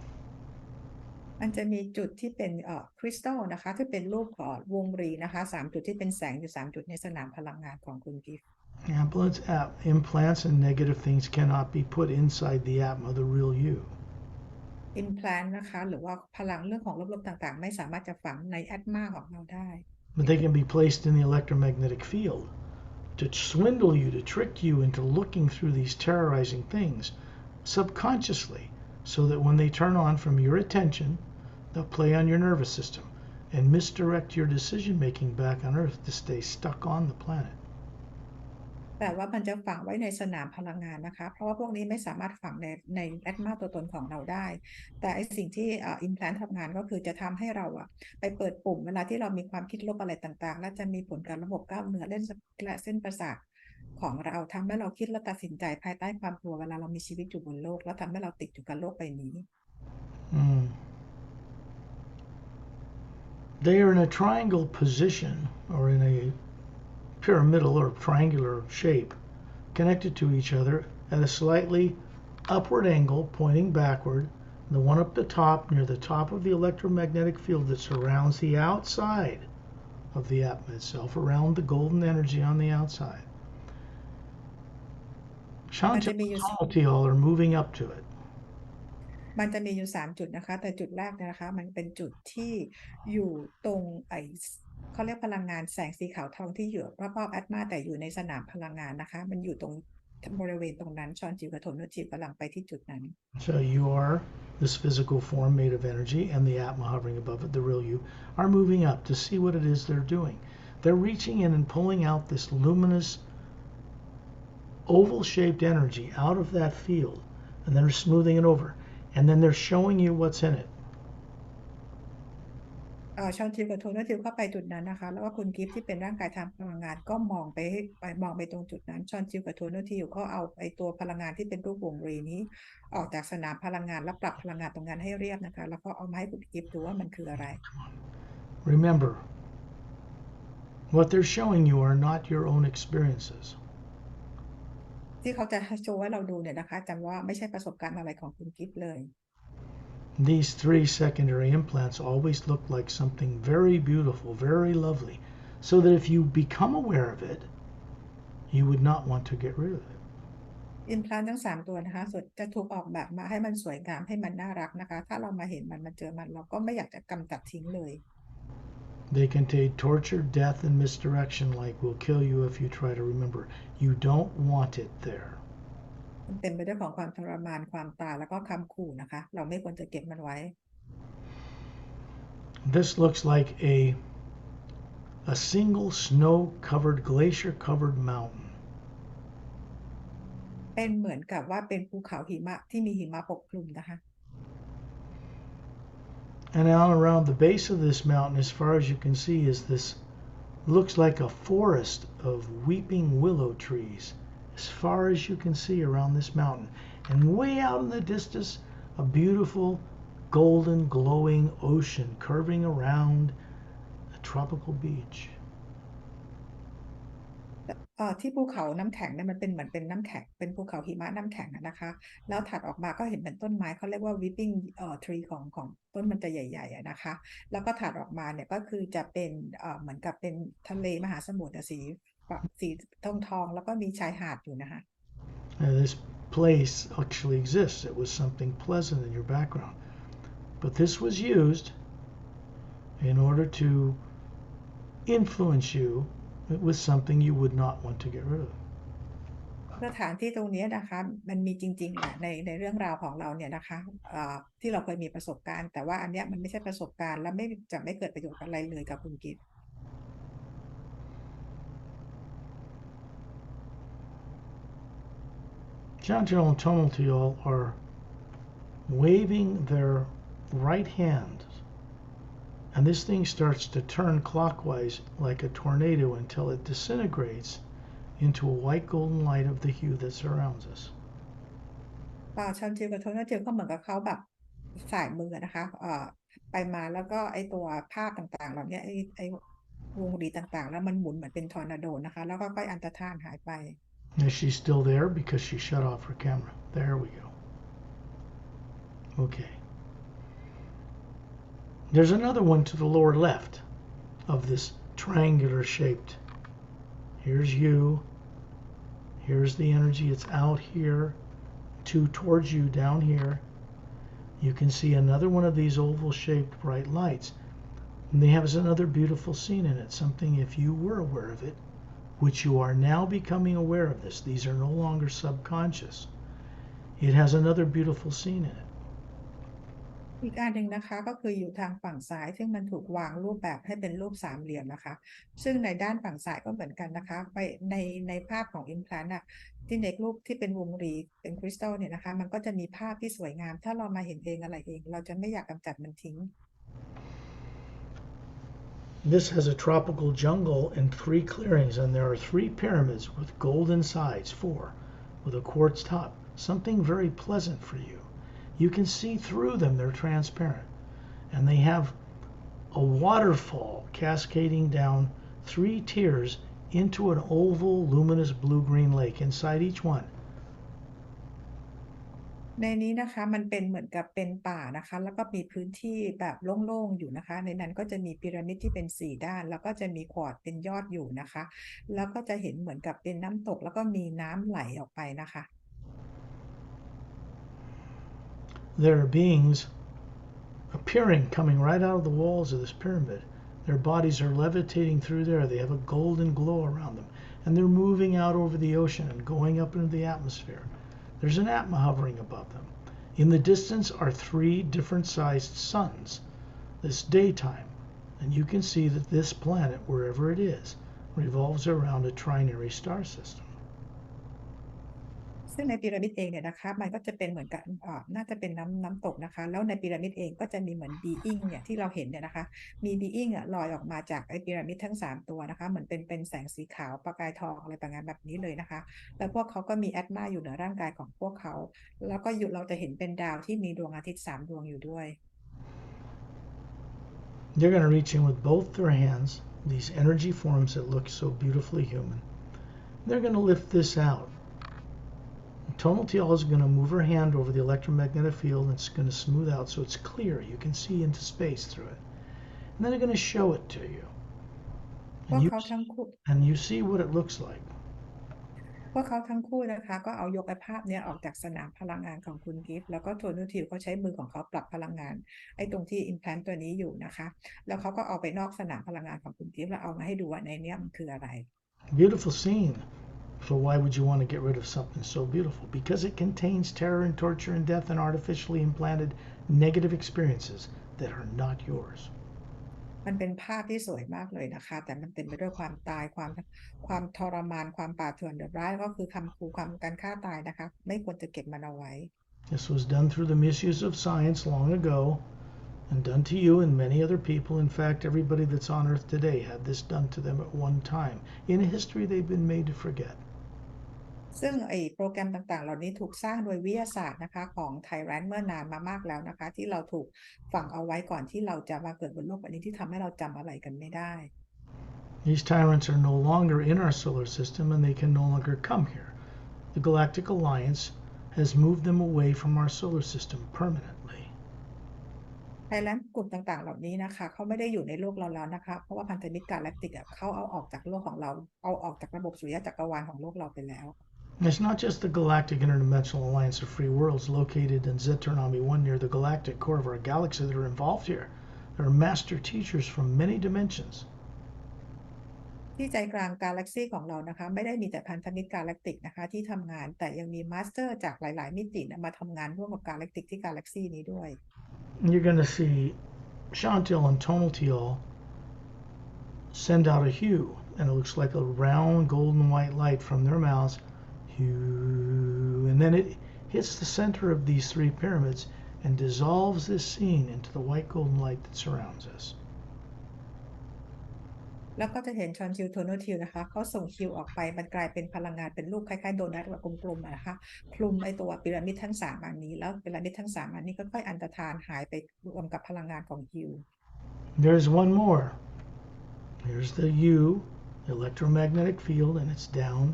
มันจะมีจุดที่เป็นคริสตัลนะคะที่เป็นรูปวงรีนะคะ3 จุดที่เป็นแสงอยู่3 จุดในสนามพลังงานของคุณกิฟต์ Implants and negative things cannot be put inside the atma, the real you. implant นะคะหรือว่าพลังเรื่องของลบๆต่างๆไม่สามารถจะฝังในแอตมาของเราได้ But they can be placed in the electromagnetic field to swindle you, to trick you into looking through these terrorizing things subconsciously, so that when they turn on from your attention, they'll play on your nervous system and misdirect your decision making back on Earth to stay stuck on the planet. แต่ว่ามันจะฝังไว้ในสนามพลังงานนะคะเพราะว่าพวกนี้ไม่สามารถฝังในแอตมาตัวตนของเราได้แต่ไอสิ่งที่implant ทำงานก็คือจะทำให้เราไปเปิดปุ่มเวลาที่เรามีความคิดลบอะไรต่างๆและจะมีผลกับระบบกล้ามเนื้อและเส้นประสาทของเราทำให้เราคิดและตัดสินใจภายใต้ความกลัวเวลาเรามีชีวิตอยู่บนโลกแล้วทำให้เราติดอยู่กับโลกใบนี้ They are in a triangle position or in a pyramidal or triangular shape connected to each other at a slightly upward angle pointing backward. The one up the top near the top of the electromagnetic field that surrounds the outside of the atma itself, around the golden energy on the outside. Chantal are moving up to it. มันจะมีอยู่3 จุดนะคะแต่จุดแรกเนี่ยนะคะมันเป็นจุดที่อยู่ตรงเขาเรียกพลังงานแสงสีขาวทองที่อยู่รอบๆแอตมาแต่อยู่ในสนามพลังงานนะคะมันอยู่ตรงบริเวณตรงนั้นชอนจิวกับโทนจิวกำลังไปที่จุดนั้น So you are this physical form made of energy, and the atma hovering above it, the real you, are moving up to see what it is they're doing. They're reaching in and pulling out this luminous oval-shaped energy out of that field, and then they're smoothing it over, and then they're showing you what's in it. ชอนจิวกับโทนจิวเข้าไปจุดนั้นนะคะแล้วก็คุณกิฟต์ที่เป็นร่างกายทางพลังงานก็มองไปตรงจุดนั้นชอนจิวกับโทนจิวก็เอาตัวพลังงานที่เป็นรูปวงรีนี้ออกจากสนามพลังงานแล้วปรับพลังงานตรงนั้นให้เรียบนะคะแล้วก็เอามาให้คุณกิฟต์ดูว่ามันคืออะไร Remember, what they're showing you are not your own experiences. ที่เขาจะโชว์ให้เราดูเนี่ยนะคะจำว่าไม่ใช่ประสบการณ์อะไรของคุณกิฟต์เลย These 3 secondary implants always look like something very beautiful, very lovely, so that if you become aware of it, you would not want to get rid of it. implant ทั้ง3 ตัวนะคะส่วนจะถูกออกแบบมาให้มันสวยงามให้มันน่ารักนะคะถ้าเรามาเห็นมันเจอมันเราก็ไม่อยากจะกำจัดทิ้งเลย They contain torture, death, and misdirection, like will kill you if you try to remember. You don't want it there. มันเต็มไปด้วยของความทรมานความตายแล้วก็คำขู่นะคะเราไม่ควรจะเก็บมันไว้ This looks like a single snow-covered, glacier-covered mountain. เป็นเหมือนกับว่าเป็นภูเขาหิมะที่มีหิมะปกคลุมนะคะ And out around the base of this mountain, as far as you can see, is this looks like a forest of weeping willow trees, as far as you can see around this mountain. And way out in the distance, a beautiful golden glowing ocean curving around a tropical beach. ที่ภูเขาน้ำแข็งเนี่ยมันเป็นเหมือนเป็นน้ำแข็งเป็นภูเขาหิมะน้ำแข็งนะคะแล้วถัดออกมาก็เห็นเป็นต้นไม้เขาเรียกว่า weeping tree ของต้นมันจะใหญ่ๆนะคะแล้วก็ถัดออกมาเนี่ยก็คือจะเป็นเหมือนกับเป็นทะเลมหาสมุทรสีทองแล้วก็มีชายหาดอยู่นะคะ This place actually exists. It was something pleasant in your background. But this was used in order to influence you with something you would not want to get rid of. สถานที่ตรงนี้นะคะมันมีจริงๆแหละในเรื่องราวของเราเนี่ยนะคะที่เราเคยมีประสบการณ์แต่ว่าอันเนี้ยมันไม่ใช่ประสบการณ์และไม่เกิดประโยชน์อะไรเลยกับคุณกิฟต์ Chantal and Tonaltial are waving their right hand, and this thing starts to turn clockwise like a tornado until it disintegrates into a white golden light of the hue that surrounds us. ชอนจิวกับโทนจิวก็เหมือนกับเขาแบบสายมือนะคะไปมาแล้วก็ไอตัวภาพต่างๆเหล่านี้ไอ วงรีต่างๆแล้วมันหมุนเหมือนเป็นทอร์นาโดนะคะแล้วก็ค่อยอันตรธานหายไป Is she still there? Because she shut off her camera. There we go. Okay. There's another one to the lower left of this triangular shaped. Here's you. Here's the energy. It's out here. Two towards you down here. You can see another one of these oval shaped bright lights. And they have another beautiful scene in it. Something, if you were aware of it, which you are now becoming aware of this. These are no longer subconscious. It has another beautiful scene in it. อีกอันหนึ่งนะคะก็คืออยู่ทางฝั่งซ้ายซึ่งมันถูกวางรูปแบบให้เป็นรูปสามเหลี่ยมนะคะซึ่งในด้านฝั่งซ้ายก็เหมือนกันนะคะไปในภาพของ implant อ่ะที่ในรูปที่เป็นวงรีเป็นคริสตัลเนี่ยนะคะมันก็จะมีภาพที่สวยงามถ้าเรามาเห็นเองอะไรเองเราจะไม่อยากกำจัดมันทิ้ง This has a tropical jungle and 3 clearings, and there are 3 pyramids with golden sides, 4, with a quartz top. Something very pleasant for you. You can see through them, they're transparent. And they have a waterfall cascading down 3 tiers into an oval, luminous blue-green lake inside each one. ในนี้นะคะมันเป็นเหมือนกับเป็นป่านะคะแล้วก็มีพื้นที่แบบโล่งๆอยู่นะคะในนั้นก็จะมีพีระมิดที่เป็น4ด้านแล้วก็จะมีควอร์ตเป็นยอดอยู่นะคะแล้วก็จะเห็นเหมือนกับเป็นน้ำตกแล้วก็มีน้ำไหลออกไปนะคะ There are beings appearing coming right out of the walls of this pyramid. Their bodies are levitating through there. They have a golden glow around them. And they're moving out over the ocean and going up into the atmosphere. There's an Atma hovering above them. In the distance are 3 different sized suns. This daytime. And you can see that this planet, wherever it is, revolves around a trinary star system. ซึ่งในพีระมิดเองเนี่ยนะคะมันก็จะเป็นเหมือนกับน่าจะเป็นน้ำตกนะคะแล้วในพีระมิดเองก็จะมีเหมือนบีอิงเนี่ยที่เราเห็นเนี่ยนะคะมีบีอิงลอยออกมาจากไอพีระมิดทั้ง3ตัวนะคะเหมือนเป็นแสงสีขาวประกายทองอะไรประมาณแบบนี้เลยนะคะแล้วพวกเขาก็มีแอตมาอยู่เหนือร่างกายของพวกเขาแล้วก็เราจะเห็นเป็นดาวที่มีดวงอาทิตย์3ดวงอยู่ด้วย They're going to reach in with both their hands, these energy forms that look so beautifully human. They're going to lift this out. Tonal Teal is going to move her hand over the electromagnetic field and it's going to smooth out so it's clear. You can see into space through it. And then they're going to show it to you. พวกเขาทั้งคู่ And you see what it looks like. พวกเขาทั้งคู่นะคะก็เอายกไอ้ภาพนี้ออกจากสนามพลังงานของคุณกิฟต์แล้วก็โทนูทิวก็ใช้มือของเขาปรับพลังงานไอ้ตรงที่อิมแพลนต์ตัวนี้อยู่นะคะแล้วเขาก็เอาไปนอกสนามพลังงานของคุณกิฟต์แล้วเอามาให้ดูว่าในนี้มันคืออะไร Beautiful scene. So why would you want to get rid of something so beautiful? Because it contains terror and torture and death and artificially implanted negative experiences that are not yours. มันเป็นภาพที่สวยมากเลยนะคะแต่มันเต็มไปด้วยความตายความทรมานความป่าเถื่อนเดือดร้ายก็คือคำขู่ความการฆ่าตายนะคะไม่ควรจะเก็บมันเอาไว้ This was done through the misuse of science long ago and done to you and many other people. In fact, everybody that's on earth today had this done to them at one time. In history, they've been made to forget. ซึ่งไอ้โปรแกรมต่างๆเหล่านี้ถูกสร้างโดยวิทยาศาสตร์นะคะของไทแรนเมื่อนานมามากแล้วนะคะที่เราถูกฝังเอาไว้ก่อนที่เราจะมาเกิดบนโลกใบนี้ที่ทำให้เราจำอะไรกันไม่ได้ These tyrants are no longer in our solar system and they can no longer come here. The Galactic Alliance has moved them away from our solar system permanently. ไทแรนกลุ่มต่างๆเหล่านี้นะคะเขาไม่ได้อยู่ในโลกเราแล้วนะคะเพราะว่าพันธมิตรกาแล็กติกเขาเอาออกจากโลกของเราเอาออกจากระบบสุริยะจักรวาลของโลกเราไปแล้ว It's not just the Galactic Interdimensional Alliance of Free Worlds located in Zetornami 1 near the galactic core of our galaxy that are involved here. There are master teachers from many dimensions. ที่ใจกลางกาแล็กซีของเรานะคะไม่ได้มีแต่พันธมิตรกาแล็กติกนะคะที่ทำงานแต่ยังมีมาสเตอร์จากหลายๆมิติมาทำงานร่วมกับกาแล็กติกที่กาแล็กซีนี้ด้วย You're going to see Chantel and Tonal Teal send out a hue, and it looks like a round golden white light from their mouths. Hue, and then it hits the center of these 3 pyramids and dissolves this scene into the white golden light that surrounds us. แล้วก็จะเห็นชอนชิวโทโนทิวนะคะเขาส่งคิวออกไปมันกลายเป็นพลังงานเป็นรูปคล้ายๆโดนัทแบบกลมๆนะคะคลุมไอตัวพีระมิดทั้ง3อันนี้แล้วพีระมิดทั้ง3อันนี้ก็ค่อยอันตรธานหายไปรวมกับพลังงานของคิว There's one more. Here's the U, the electromagnetic field, and it's down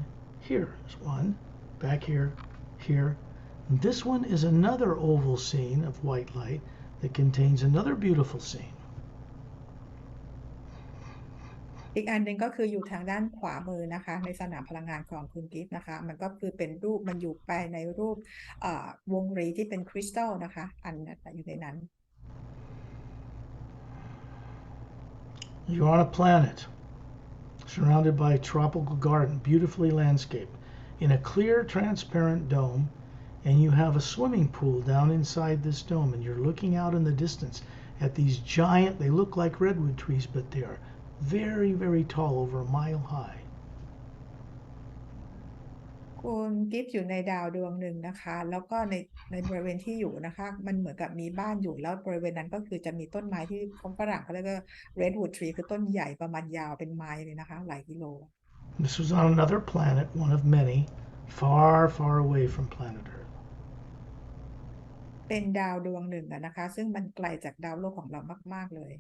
here. There's one, back here, here. And this one is another oval scene of white light that contains another beautiful scene. อีกอันหนึ่งก็คืออยู่ทางด้านขวามือนะคะในสนามพลังงานของคุณกิฟต์นะคะมันก็คือเป็นรูปมันอยู่ไปในรูปวงรีที่เป็นคริสตัลนะคะอันอยู่ในนั้น You're on a planet surrounded by a tropical garden, beautifully landscaped, in a clear, transparent dome, and you have a swimming pool down inside this dome, and you're looking out in the distance at these giant, they look like redwood trees, but they are very, very tall, over a mile high. คุณกิฟต์อยู่ในดาวดวงหนึ่งนะคะแล้วก็ในบริเวณที่อยู่นะคะมันเหมือนกับมีบ้านอยู่แล้วบริเวณนั้นก็คือจะมีต้นไม้ที่ฝรั่งเขาเรียกว่า redwood tree คือต้นใหญ่ประมาณยาวเป็นไม้เลยนะคะหลายกิโล This was on another planet, one of many, far, far away from planet Earth. เป็นดาวดวงหนึ่งนะคะซึ่งมันไกลจากดาวโลกของเรามากๆเลย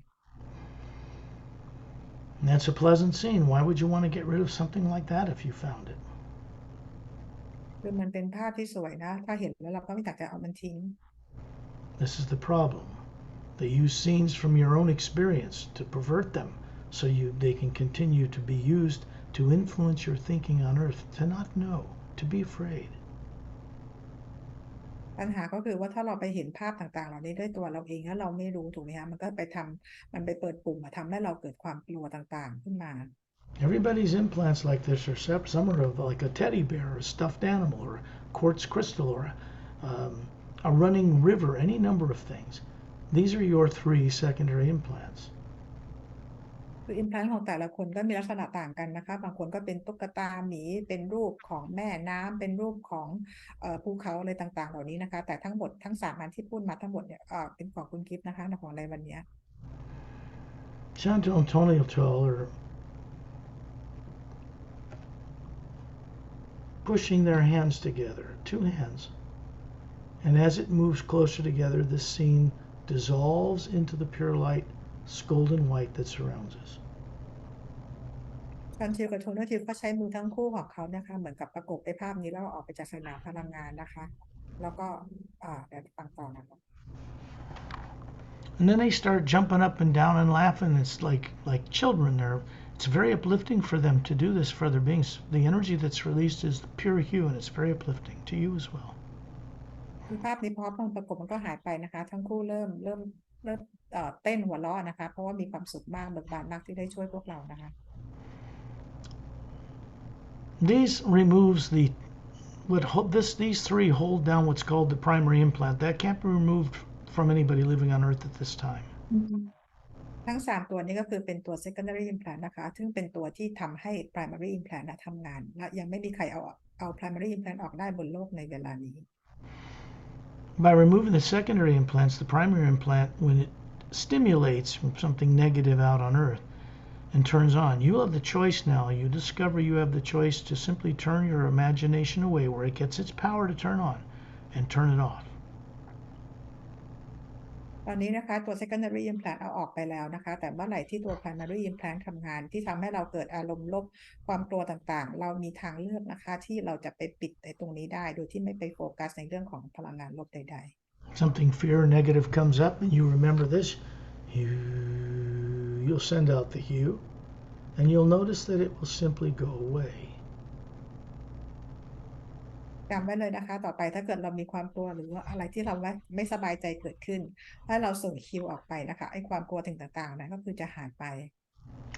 And that's a pleasant scene. Why would you want to get rid of something like that if you found it? คือมันเป็นภาพที่สวยนะถ้าเห็นแล้วเราก็ไม่อยากจะเอามันทิ้ง This is the problem. They use scenes from your own experience to pervert them so they can continue to be used to influence your thinking on Earth, to not know, to be afraid. ปัญหาก็คือว่าถ้าเราไปเห็นภาพต่างๆเหล่านี้ด้วยตัวเราเองแล้วเราไม่รู้ถูกไหมคะมันก็ไปมันไปเปิดปุ่มทำให้เราเกิดความกลัวต่างๆขึ้นมา Everybody's implants like this are some are like a teddy bear or a stuffed animal or a quartz crystal or a running river, any number of things. These are your 3 secondary implants. คืออิมพลานต์ของแต่ละคนก็มีลักษณะต่างกันนะคะบางคนก็เป็นตุ๊กตาหมีเป็นรูปของแม่น้ำเป็นรูปของภูเขาอะไรต่างๆเหล่านี้นะคะแต่ทั้งหมดทั้ง3อันที่พูดมาทั้งหมดเนี่ยเป็นของคุณกิฟต์นะคะของในวันนี้ Chantal and Tony are pushing their hands together, 2 hands. And as it moves closer together, this scene dissolves into the pure light, golden white that surrounds us. ชันทิวกับโทนทิวก็ใช้มือทั้งคู่ของเขานะคะเหมือนกับประกบในภาพนี้แล้วออกไปจากสนามพลังงานนะคะแล้วก็เดี๋ยวฟังต่อนะคะ And then they start jumping up and down and laughing. It's like children. It's very uplifting for them to do this for other beings. The energy that's released is pure hue, and it's very uplifting to you as well. ภาพนี้พอมันประกบมันก็หายไปนะคะทั้งคู่เริ่มเต้นหัวเราะนะคะเพราะว่ามีความสุขมากเบิกบานมากที่ได้ช่วยพวกเรานะคะ These removes these 3 hold down what's called the primary implant. That can't be removed from anybody living on Earth at this time. ทั้ง3ตัวนี้ก็คือเป็นตัว secondary implant นะคะซึ่งเป็นตัวที่ทำให้ primary implant ทำงานและยังไม่มีใครเอา primary implant ออกได้บนโลกในเวลานี้ By removing the secondary implants, the primary implant, when it stimulates something negative out on Earth and turns on, you have the choice now. You discover you have the choice to simply turn your imagination away where it gets its power to turn on and turn it off. ตอนนี้นะคะตัว secondary implant เอาออกไปแล้วนะคะแต่เมื่อไหร่ที่ตัว primary implant ทำงานที่ทำให้เราเกิดอารมณ์ลบความกลัวต่างๆเรามีทางเลือกนะคะที่เราจะไปปิดในตรงนี้ได้โดยที่ไม่ไปโฟกัสในเรื่องของพลังงานลบใดๆ Something fear or negative comes up and you remember this, you'll send out the hue and you'll notice that it will simply go away. จำไว้เลยนะคะต่อไปถ้าเกิดเรามีความกลัวหรือว่าอะไรที่เราไม่สบายใจเกิดขึ้นถ้าเราส่งคิวออกไปนะคะไอ้ความกลัวต่างๆนั้นก็คือจะหายไป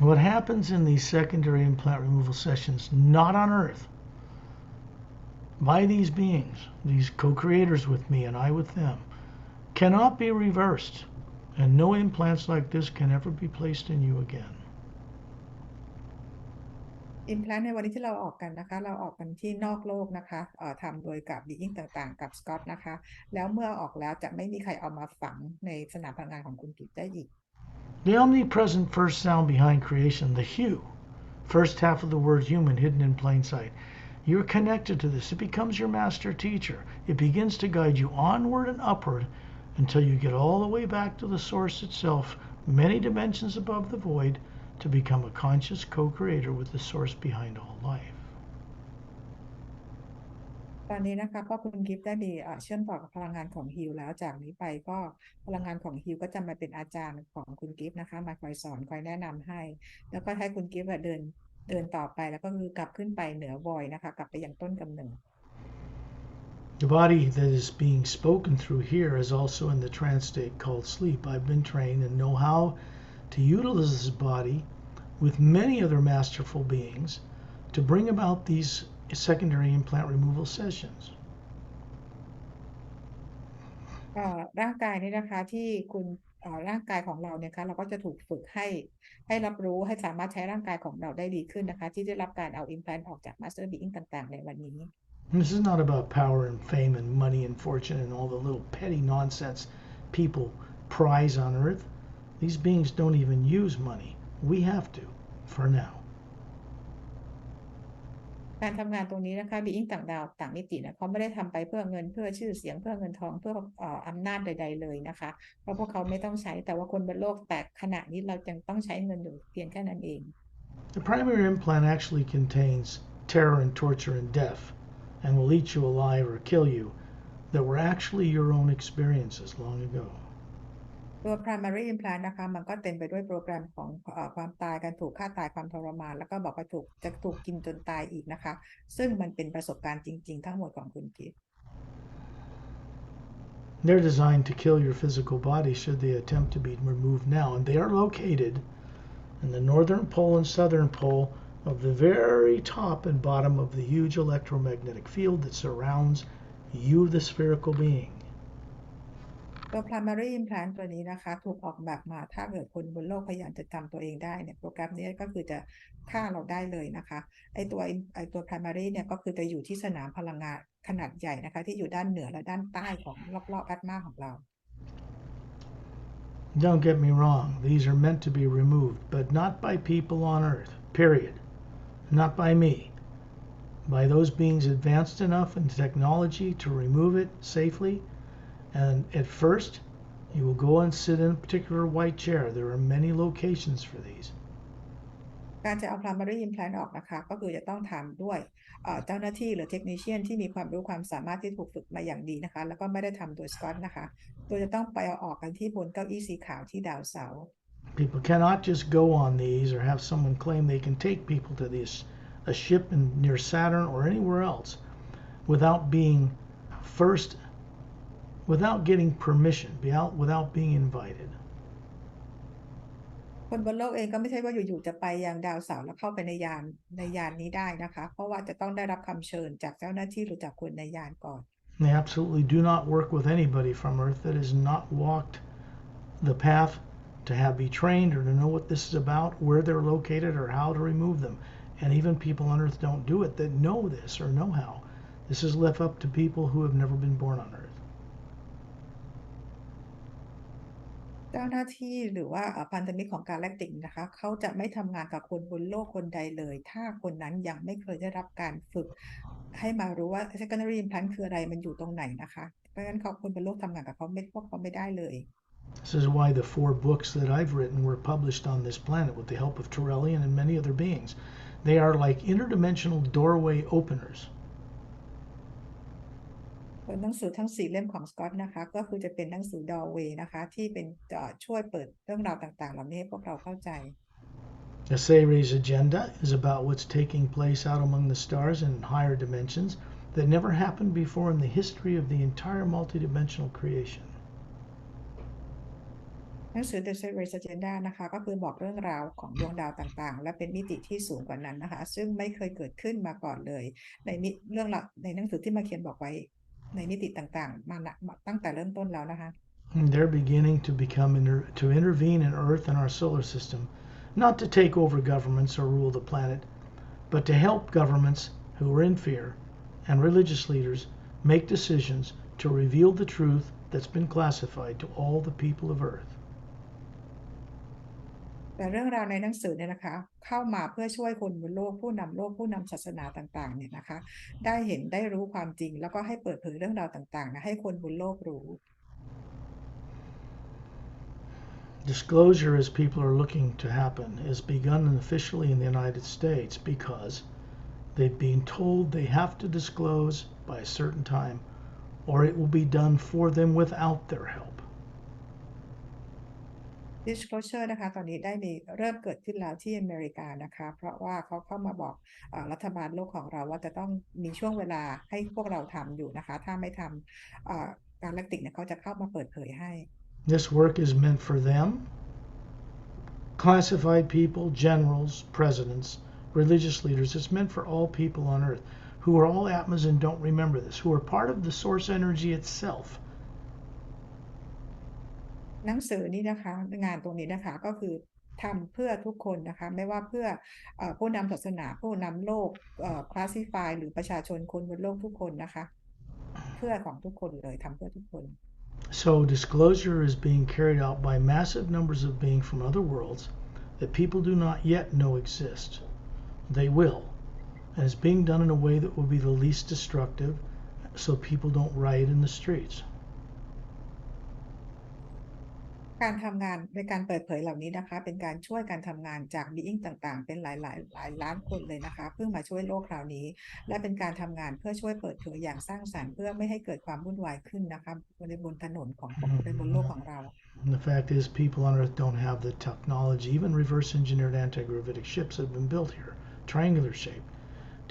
What happens in these secondary implant removal sessions, not on Earth, by these beings, these co-creators with me and I with them, cannot be reversed, and no implants like this can ever be placed in you again. implant ในวันนี้ที่เราออกกันนะคะเราออกกันที่นอกโลกนะคะทำโดยกับ being ต่างๆกับ Scott นะคะแล้วเมื่อออกแล้วจะไม่มีใครเอามาฝังในสนามพลังงานของคุณกิฟต์ได้อีก The omnipresent first sound behind creation, the hue, first half of the word human hidden in plain sight. You're connected to this. It becomes your master teacher. It begins to guide you onward and upward until you get all the way back to the source itself, many dimensions above the void, to become a conscious co-creator with the source behind all life. ตอนนี้นะคะก็คุณกิฟต์ได้มีเชื่อมต่อกับพลังงานของฮิลแล้วจากนี้ไปก็พลังงานของฮิลก็จะมาเป็นอาจารย์ของคุณกิฟต์นะคะมาคอยสอนคอยแนะนำให้แล้วก็ให้คุณกิฟต์เดินต่อไปแล้วก็คือกลับขึ้นไปเหนือวอยนะคะกลับไปยังต้นกำเนิด The body that is being spoken through here is also in the trance state called sleep. I've been trained and know how to utilize this body with many other masterful beings to bring about these secondary implant removal sessions. ร่างกายนี่นะคะที่คุณร่างกายของเราเนี่ยคะเราก็จะถูกฝึกให้รับรู้ให้สามารถใช้ร่างกายของเราได้ดีขึ้นนะคะที่ได้รับการเอา implant ออกจาก master being ต่างๆในวันนี้ This is not about power and fame and money and fortune and all the little petty nonsense people prize on earth. These beings don't even use money. We have to, for now. การทำงานตรงนี้นะคะ being ต่างดาวต่างมิตินะเขาไม่ได้ทำไปเพื่อเงินเพื่อชื่อเสียงเพื่อเงินทองเพื่ออำนาจใดๆเลยนะคะเพราะพวกเขาไม่ต้องใช้แต่ว่าคนบนโลกแต่ขณะนี้เรายังต้องใช้เงินอยู่เพียงแค่นั้นเอง The primary implant actually contains terror and torture and death and will eat you alive or kill you that were actually your own experiences long ago. ตัว primary implant นะคะมันก็เต็มไปด้วยโปรแกรมของความตายการถูกฆ่าตายความทรมานแล้วก็บอกว่าจะถูกกินจนตายอีกนะคะซึ่งมันเป็นประสบการณ์จริงๆทั้งหมดของคุณกิฟต์ They're designed to kill your physical body should they attempt to be removed now, and they are located in the northern pole and southern pole of the very top and bottom of the huge electromagnetic field that surrounds you, the spherical being. ตัว primary implant ตัวนี้นะคะถูกออกแบบมาถ้าเกิดคนบนโลกพยายามจะทำตัวเองได้เนี่ยโปรแกรมนี้ก็คือจะฆ่าเราได้เลยนะคะไอตัว primary เนี่ยก็คือจะอยู่ที่สนามพลังงานขนาดใหญ่นะคะที่อยู่ด้านเหนือและด้านใต้ของรอบๆ Atma ของเรา Don't get me wrong, these are meant to be removed, but not by people on earth, period. Not by me. By those beings advanced enough in technology to remove it safely. And at first, you will go and sit in a particular white chair. There are many locations for these. การจะเอา primary implant ออกนะคะก็คือจะต้องทำด้วยเจ้าหน้าที่หรือเทคนิชเชียนที่มีความรู้ความสามารถที่ถูกฝึกมาอย่างดีนะคะแล้วก็ไม่ได้ทำโดยสกอตนะคะโดยจะต้องไปเอาออกกันที่บนเก้าอี้สีขาวที่ดาวเสาร์ People cannot just go on these or have someone claim they can take people to a ship near Saturn or anywhere else without being first, without getting permission, without being invited. คนบนโลกเองก็ไม่ใช่ว่าอยู่ๆจะไปยังดาวเสาร์แล้วเข้าไปในยานนี้ได้นะคะเพราะว่าจะต้องได้รับคำเชิญจากเจ้าหน้าที่หรือจากคนในยานก่อน They absolutely do not work with anybody from Earth that has not walked the path to be trained or to know what this is about, where they're located, or how to remove them. And even people on Earth don't do it that know this or know how. This is left up to people who have never been born on Earth. เจ้าหน้าที่หรือว่าพันธมิตรของการแลกติกนะคะเขาจะไม่ทำงานกับคนบนโลกคนใดเลยถ้าคนนั้นยังไม่เคยได้รับการฝึกให้มารู้ว่า secondary implant คืออะไรมันอยู่ตรงไหนนะคะเพราะฉะนั้นคนบนโลกทำงานกับพวกเขาไม่ได้เลย This is why the 4 books that I've written were published on this planet with the help of Turellian and many other beings. They are like interdimensional doorway openers. หนังสือทั้ง4เล่มของสกอตนะคะก็คือจะเป็นหนังสือ Doorway นะคะที่เป็นช่วยเปิดเรื่องราวต่างๆเหล่านี้ให้พวกเราเข้าใจ The Seres agenda is about what's taking place out among the stars in higher dimensions that never happened before in the history of the entire multidimensional creation. หนังสือ The Series Agenda นะคะก็คือบอกเรื่องราวของดวงดาวต่างๆและเป็นมิติที่สูงกว่านั้นนะคะซึ่งไม่เคยเกิดขึ้นมาก่อนเลยในเรื่องราวในหนังสือที่มาเขียนบอกไว้ในมิติต่างๆมาตั้งแต่เริ่มต้นแล้วนะคะ They're beginning to to intervene in Earth and our solar system, not to take over governments or rule the planet, but to help governments who are in fear and religious leaders make decisions to reveal the truth that's been classified to all the people of Earth. แต่เรื่องราวในหนังสือเนี่ยนะคะเข้ามาเพื่อช่วยคนบนโลกผู้นำศาสนาต่างๆเนี่ยนะคะได้เห็นได้รู้ความจริงแล้วก็ให้เปิดเผยเรื่องราวต่างๆนะให้คนบนโลกรู้ Disclosure, as people are looking to happen, has begun officially in the United States because they've been told they have to disclose by a certain time or it will be done for them without their help. disclosure นะคะตอนนี้ได้มีเริ่มเกิดขึ้นแล้วที่อเมริกานะคะเพราะว่าเขาเข้ามาบอกรัฐบาลโลกของเราว่าจะต้องมีช่วงเวลาให้พวกเราทำอยู่นะคะถ้าไม่ทำการแลกติกเนี่ยเขาจะเข้ามาเปิดเผยให้ This work is meant for them, classified people, generals, presidents, religious leaders. It's meant for all people on earth who are all Atmas and don't remember this, who are part of the source energy itself. หนังสือนี้นะคะงานตรงนี้นะคะก็คือทำเพื่อทุกคนนะคะไม่ว่าเพื่อผู้นำศาสนาผู้นำโลกคลาสสิฟายหรือประชาชนคนบนโลกทุกคนนะคะเพื่อของทุกคนเลยทำเพื่อทุกคน So disclosure is being carried out by massive numbers of beings from other worlds that people do not yet know exist. They will. And it's being done in a way that will be the least destructive so people don't riot in the streets. การทำงานในการเปิดเผยเหล่านี้นะคะเป็นการช่วยการทำงานจากบีอิงต่างๆเป็นหลายล้านคนเลยนะคะเพื่อมาช่วยโลกคราวนี้และเป็นการทำงานเพื่อช่วยเปิดเผยอย่างสร้างสรรค์เพื่อไม่ให้เกิดความวุ่นวายขึ้นนะคะบนถนนของบนโลกของเรา And the fact is people on Earth don't have the technology. Even reverse engineered anti-gravitic ships have been built here, triangular shape,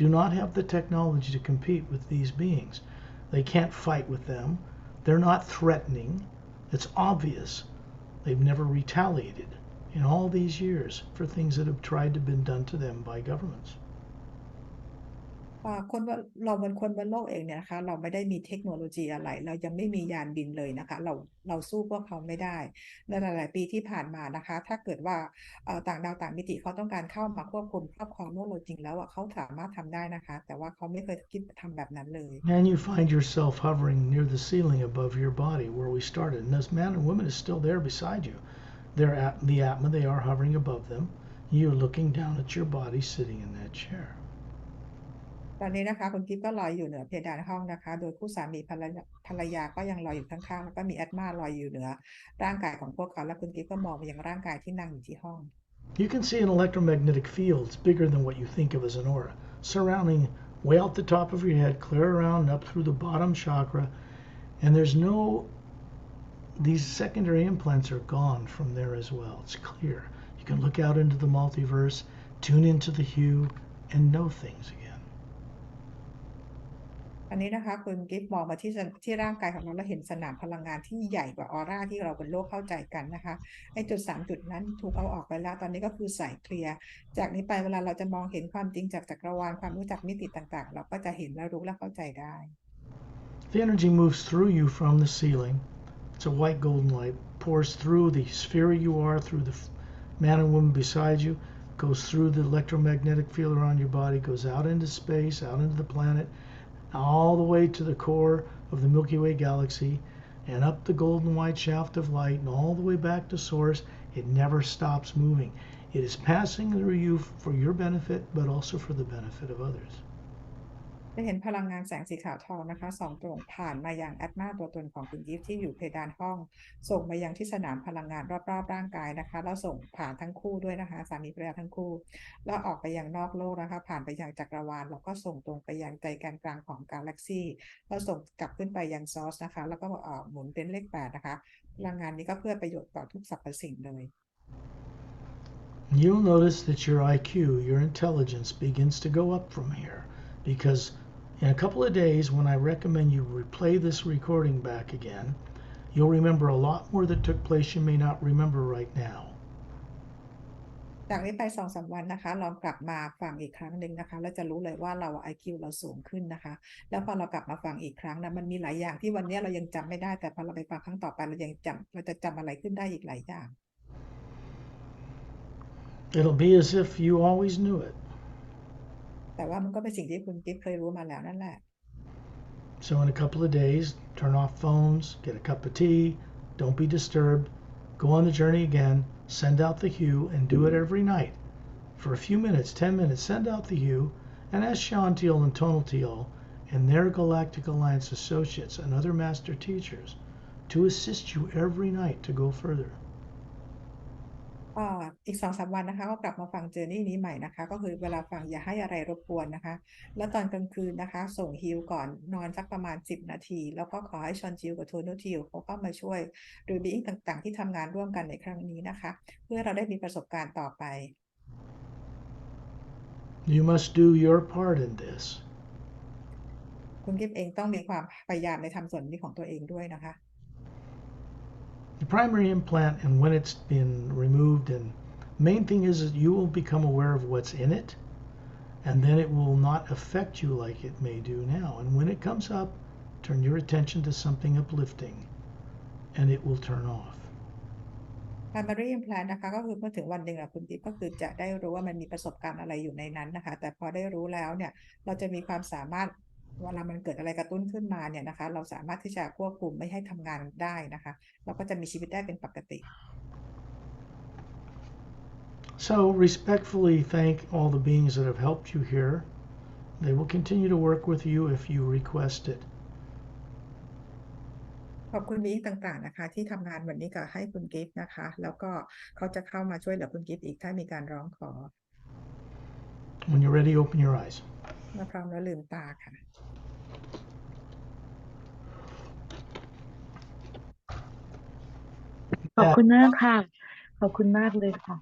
do not have the technology to compete with these beings. They can't fight with them. They're not threatening. It's obvious.They've never retaliated in all these years for things that have tried to be done to them by governments. คนเราบนคนบนโลกเองเนี่ยนะคะเราไม่ได้มีเทคโนโลยีอะไรเรายังไม่มียานบินเลยนะคะเราสู้พวกเขาไม่ได้ในหลายๆปีที่ผ่านมานะคะถ้าเกิดว่าต่างดาวต่างมิติเขาต้องการเข้ามาควบคุมครอบครองโลกเราจริงแล้วเขาสามารถทำได้นะคะแต่ว่าเขาไม่เคยคิดทำแบบนั้นเลย And you find yourself hovering near the ceiling above your body where we started, and this man and woman is still there beside you. They're at the Atma, they are hovering above them. You're looking down at your body sitting in that chair. ตอนนี้นะคะคุณกิ๊ฟก็ลอยอยู่เหนือเพดานห้องนะคะโดยคู่สามีภรรยาก็ยังลอยอยู่ข้างๆแล้วก็มีแอตมาลอยอยู่เหนือร่างกายของพวกเขาและคุณกิ๊ฟก็มองไปยังร่างกายที่นั่งอยู่ที่ห้อง You can see an electromagnetic field bigger than what you think of as an aura, surrounding way out the top of your head, clear around and up through the bottom chakra, and these secondary implants are gone from there as well. It's clear. You can look out into the multiverse, tune into the hue, and know things again. อันนี้นะคะคุณกิฟต์มองมาที่ร่างกายของเราแล้วเห็นสนามพลังงานที่ใหญ่กว่าออร่าที่เราบนโลกเข้าใจกันนะคะไอ้จุด3จุดนั้นถูกเอาออกไปแล้วตอนนี้ก็คือใสเคลียร์จากนี้ไปเวลาเราจะมองเห็นความจริงจากจักรวาลความรู้จักมิติต่างๆเราก็จะเห็นและรู้และเข้าใจได้ The energy moves through you from the ceiling. It's a white golden light, pours through the sphere you are, through the man and woman beside you, goes through the electromagnetic field around your body, goes out into space, out into the planet, all the way to the core of the Milky Way galaxy, and up the golden white shaft of light, and all the way back to source. It never stops moving. It is passing through you for your benefit, but also for the benefit of others. ได้เห็นพลังงานแสงสีขาวทองนะคะส่องตรงผ่านมายังแอตมาตัวตนของคุณกิฟต์ที่อยู่เพดานห้องส่งมายังที่สนามพลังงานรอบๆร่างกายนะคะแล้วส่งผ่านทั้งคู่ด้วยนะคะสามีภรรยาทั้งคู่แล้วออกไปยังนอกโลกนะคะผ่านไปยังจักรวาลแล้วก็ส่งตรงไปยังใจกลางของกาแล็กซี่แล้วส่งกลับขึ้นไปยังซอสนะคะแล้วก็หมุนเป็นเลข8นะคะพลังงานนี้ก็เพื่อประโยชน์ต่อทุกสรรพสิ่งเลย You'll notice that your IQ, your intelligence, begins to go up from here because in a couple of days, when I recommend you replay this recording back again, you'll remember a lot more that took place you may not remember right now. จากนี้ไป 2-3 วันนะคะลองกลับมาฟังอีกครั้งหนึ่งนะคะแล้วจะรู้เลยว่าเรา IQ เราสูงขึ้นนะคะแล้วพอเรากลับมาฟังอีกครั้งนะมันมีหลายอย่างที่วันนี้เรายังจำไม่ได้แต่พอเราไปฟังครั้งต่อไปเราจะจำอะไรขึ้นได้อีกหลายอย่าง It'll be as if you always knew it. แต่ว่ามันก็เป็นสิ่งที่คุณกิ๊ฟเคยรู้มาแล้วนั่นแหละ So in a couple of days, turn off phones, get a cup of tea, don't be disturbed, go on the journey again, send out the hue, and do it every night. For a few minutes, 10 minutes, send out the hue, and ask Shantiel and Tonaltiel and their Galactic Alliance associates and other master teachers to assist you every night to go further. อีก2-3 วันนะคะก็กลับมาฟังเจอร์นี่นี้ใหม่นะคะก็คือเวลาฟังอย่าให้อะไรรบกวนนะคะแล้วตอนกลางคืนนะคะส่งฮิลก่อนนอนสักประมาณ10 นาทีแล้วก็ขอให้ชอนจิลกับโทนูจิลเขาก็มาช่วยหรือบีอิงต่างๆที่ทำงานร่วมกันในครั้งนี้นะคะเพื่อเราได้มีประสบการณ์ต่อไป You must do your part in this. คุณกิฟเองต้องมีความพยายามในทำส่วนนี้ของตัวเองด้วยนะคะ The primary implant and when it's been removed, and main thing is that you will become aware of what's in it, and then it will not affect you like it may do now. And when it comes up, turn your attention to something uplifting, and it will turn off. primary implant นะคะก็คือเมื่อถึงวันหนึ่งคุณกิฟก็คือจะได้รู้ว่ามันมีประสบการณ์อะไรอยู่ในนั้นนะคะแต่พอได้รู้แล้วเนี่ยเราจะมีความสามารถเวลามันเกิดอะไรกระตุ้นขึ้นมาเนี่ยนะคะเราสามารถที่จะควบคุมไม่ให้ทำงานได้นะคะเราก็จะมีชีวิตได้เป็นปกติ So respectfully thank all the beings that have helped you here. They will continue to work with you if you request it. ขอบคุณบีต่างๆนะคะที่ทำงานวันนี้กับให้คุณกิฟต์นะคะแล้วก็เขาจะเข้ามาช่วยเหลือคุณกิฟต์อีกถ้ามีการร้องขอ When you're ready, open your eyes. เมื่อพร้อมแล้วลืมตาค่ะขอบคุณมากค่ะขอบคุณมากเลยค่ะ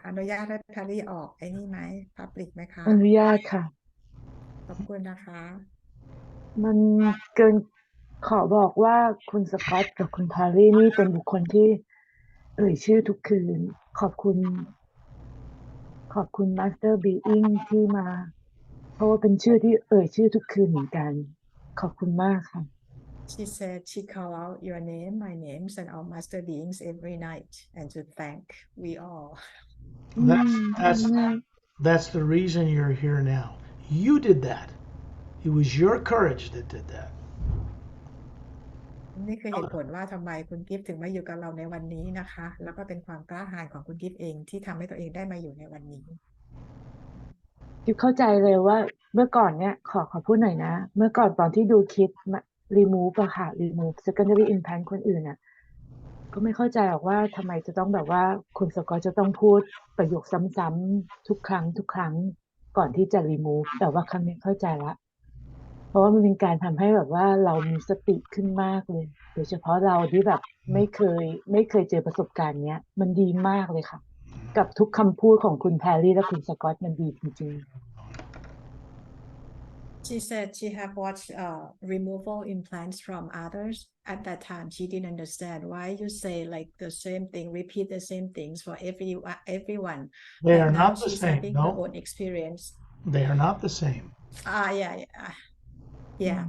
อนุญาตให้แพรรี่ออกไอ้นี่ไหมพับลิกไหมคะอนุญาตค่ะขอบคุณนะคะมันเกินขอบอกว่าคุณสกอตกับคุณแพรรี่นี่เป็นบุคคลที่เอ่ยชื่อทุกคืนขอบคุณมาสเตอร์บีอิงที่มาเพราะว่าเป็นชื่อที่เอ่ยชื่อทุกคืนเหมือนกันขอบคุณมากค่ะ She said she called out your name, my names, and our master beings every night, and to thank we all. That's the reason you're here now. You did that. It was your courage that did that. นี่คือเหตุผลว่าทำไมคุณกิฟต์ถึงมาอยู่กับเราในวันนี้นะคะแล้วก็เป็นความกล้าหาญของคุณกิฟต์เองที่ทำให้ตัวเองได้มาอยู่ในวันนี้กิ๊บเข้าใจเลยว่าเมื่อก่อนเนี่ยขอพูดหน่อยนะเมื่อก่อนตอนที่ดูคลิป remove อะค่ะ remove secondary implant คนอื่นอะก็ไม่เข้าใจหรอกว่าทำไมจะต้องแบบว่าคุณสกอตจะต้องพูดประโยคซ้ำๆทุกครั้งก่อนที่จะ remove แต่ว่าครั้งนี้เข้าใจละเพราะว่ามันเป็นการทำให้แบบว่าเรามีสติขึ้นมากเลยโดยเฉพาะเราที่แบบไม่เคยเจอประสบการณ์เนี้ยมันดีมากเลยค่ะกับทุกคำพูดของคุณแพรรี่และคุณสกอตมันดีจริงๆShe said she have watched removal implants from others. At that time, she didn't understand why you say like the same thing, repeat the same things for everyone. They But are now not the she's same. having her No, own experience. they are not the same. Yeah.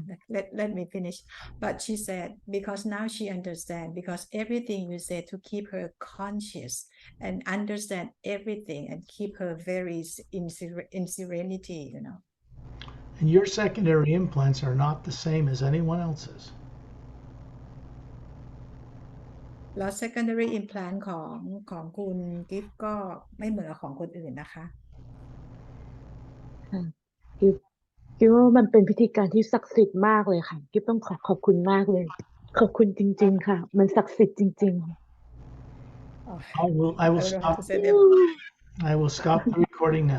Let me finish. But she said because now she understands because everything you said to keep her conscious and understand everything and keep her very in serenity, you know. And your secondary implants are not the same as anyone else's. แล้ว secondary implant ของคุณกิฟต์ก็ไม่เหมือนของคนอื่นนะคะกิ๊บว่ามันเป็นพิธีการที่ศักดิ์สิทธิ์มากเลยค่ะกิ๊บต้องขอบคุณมากเลยขอบคุณจริงๆค่ะมันศักดิ์สิทธิ์จริงๆ I will stop the recording now.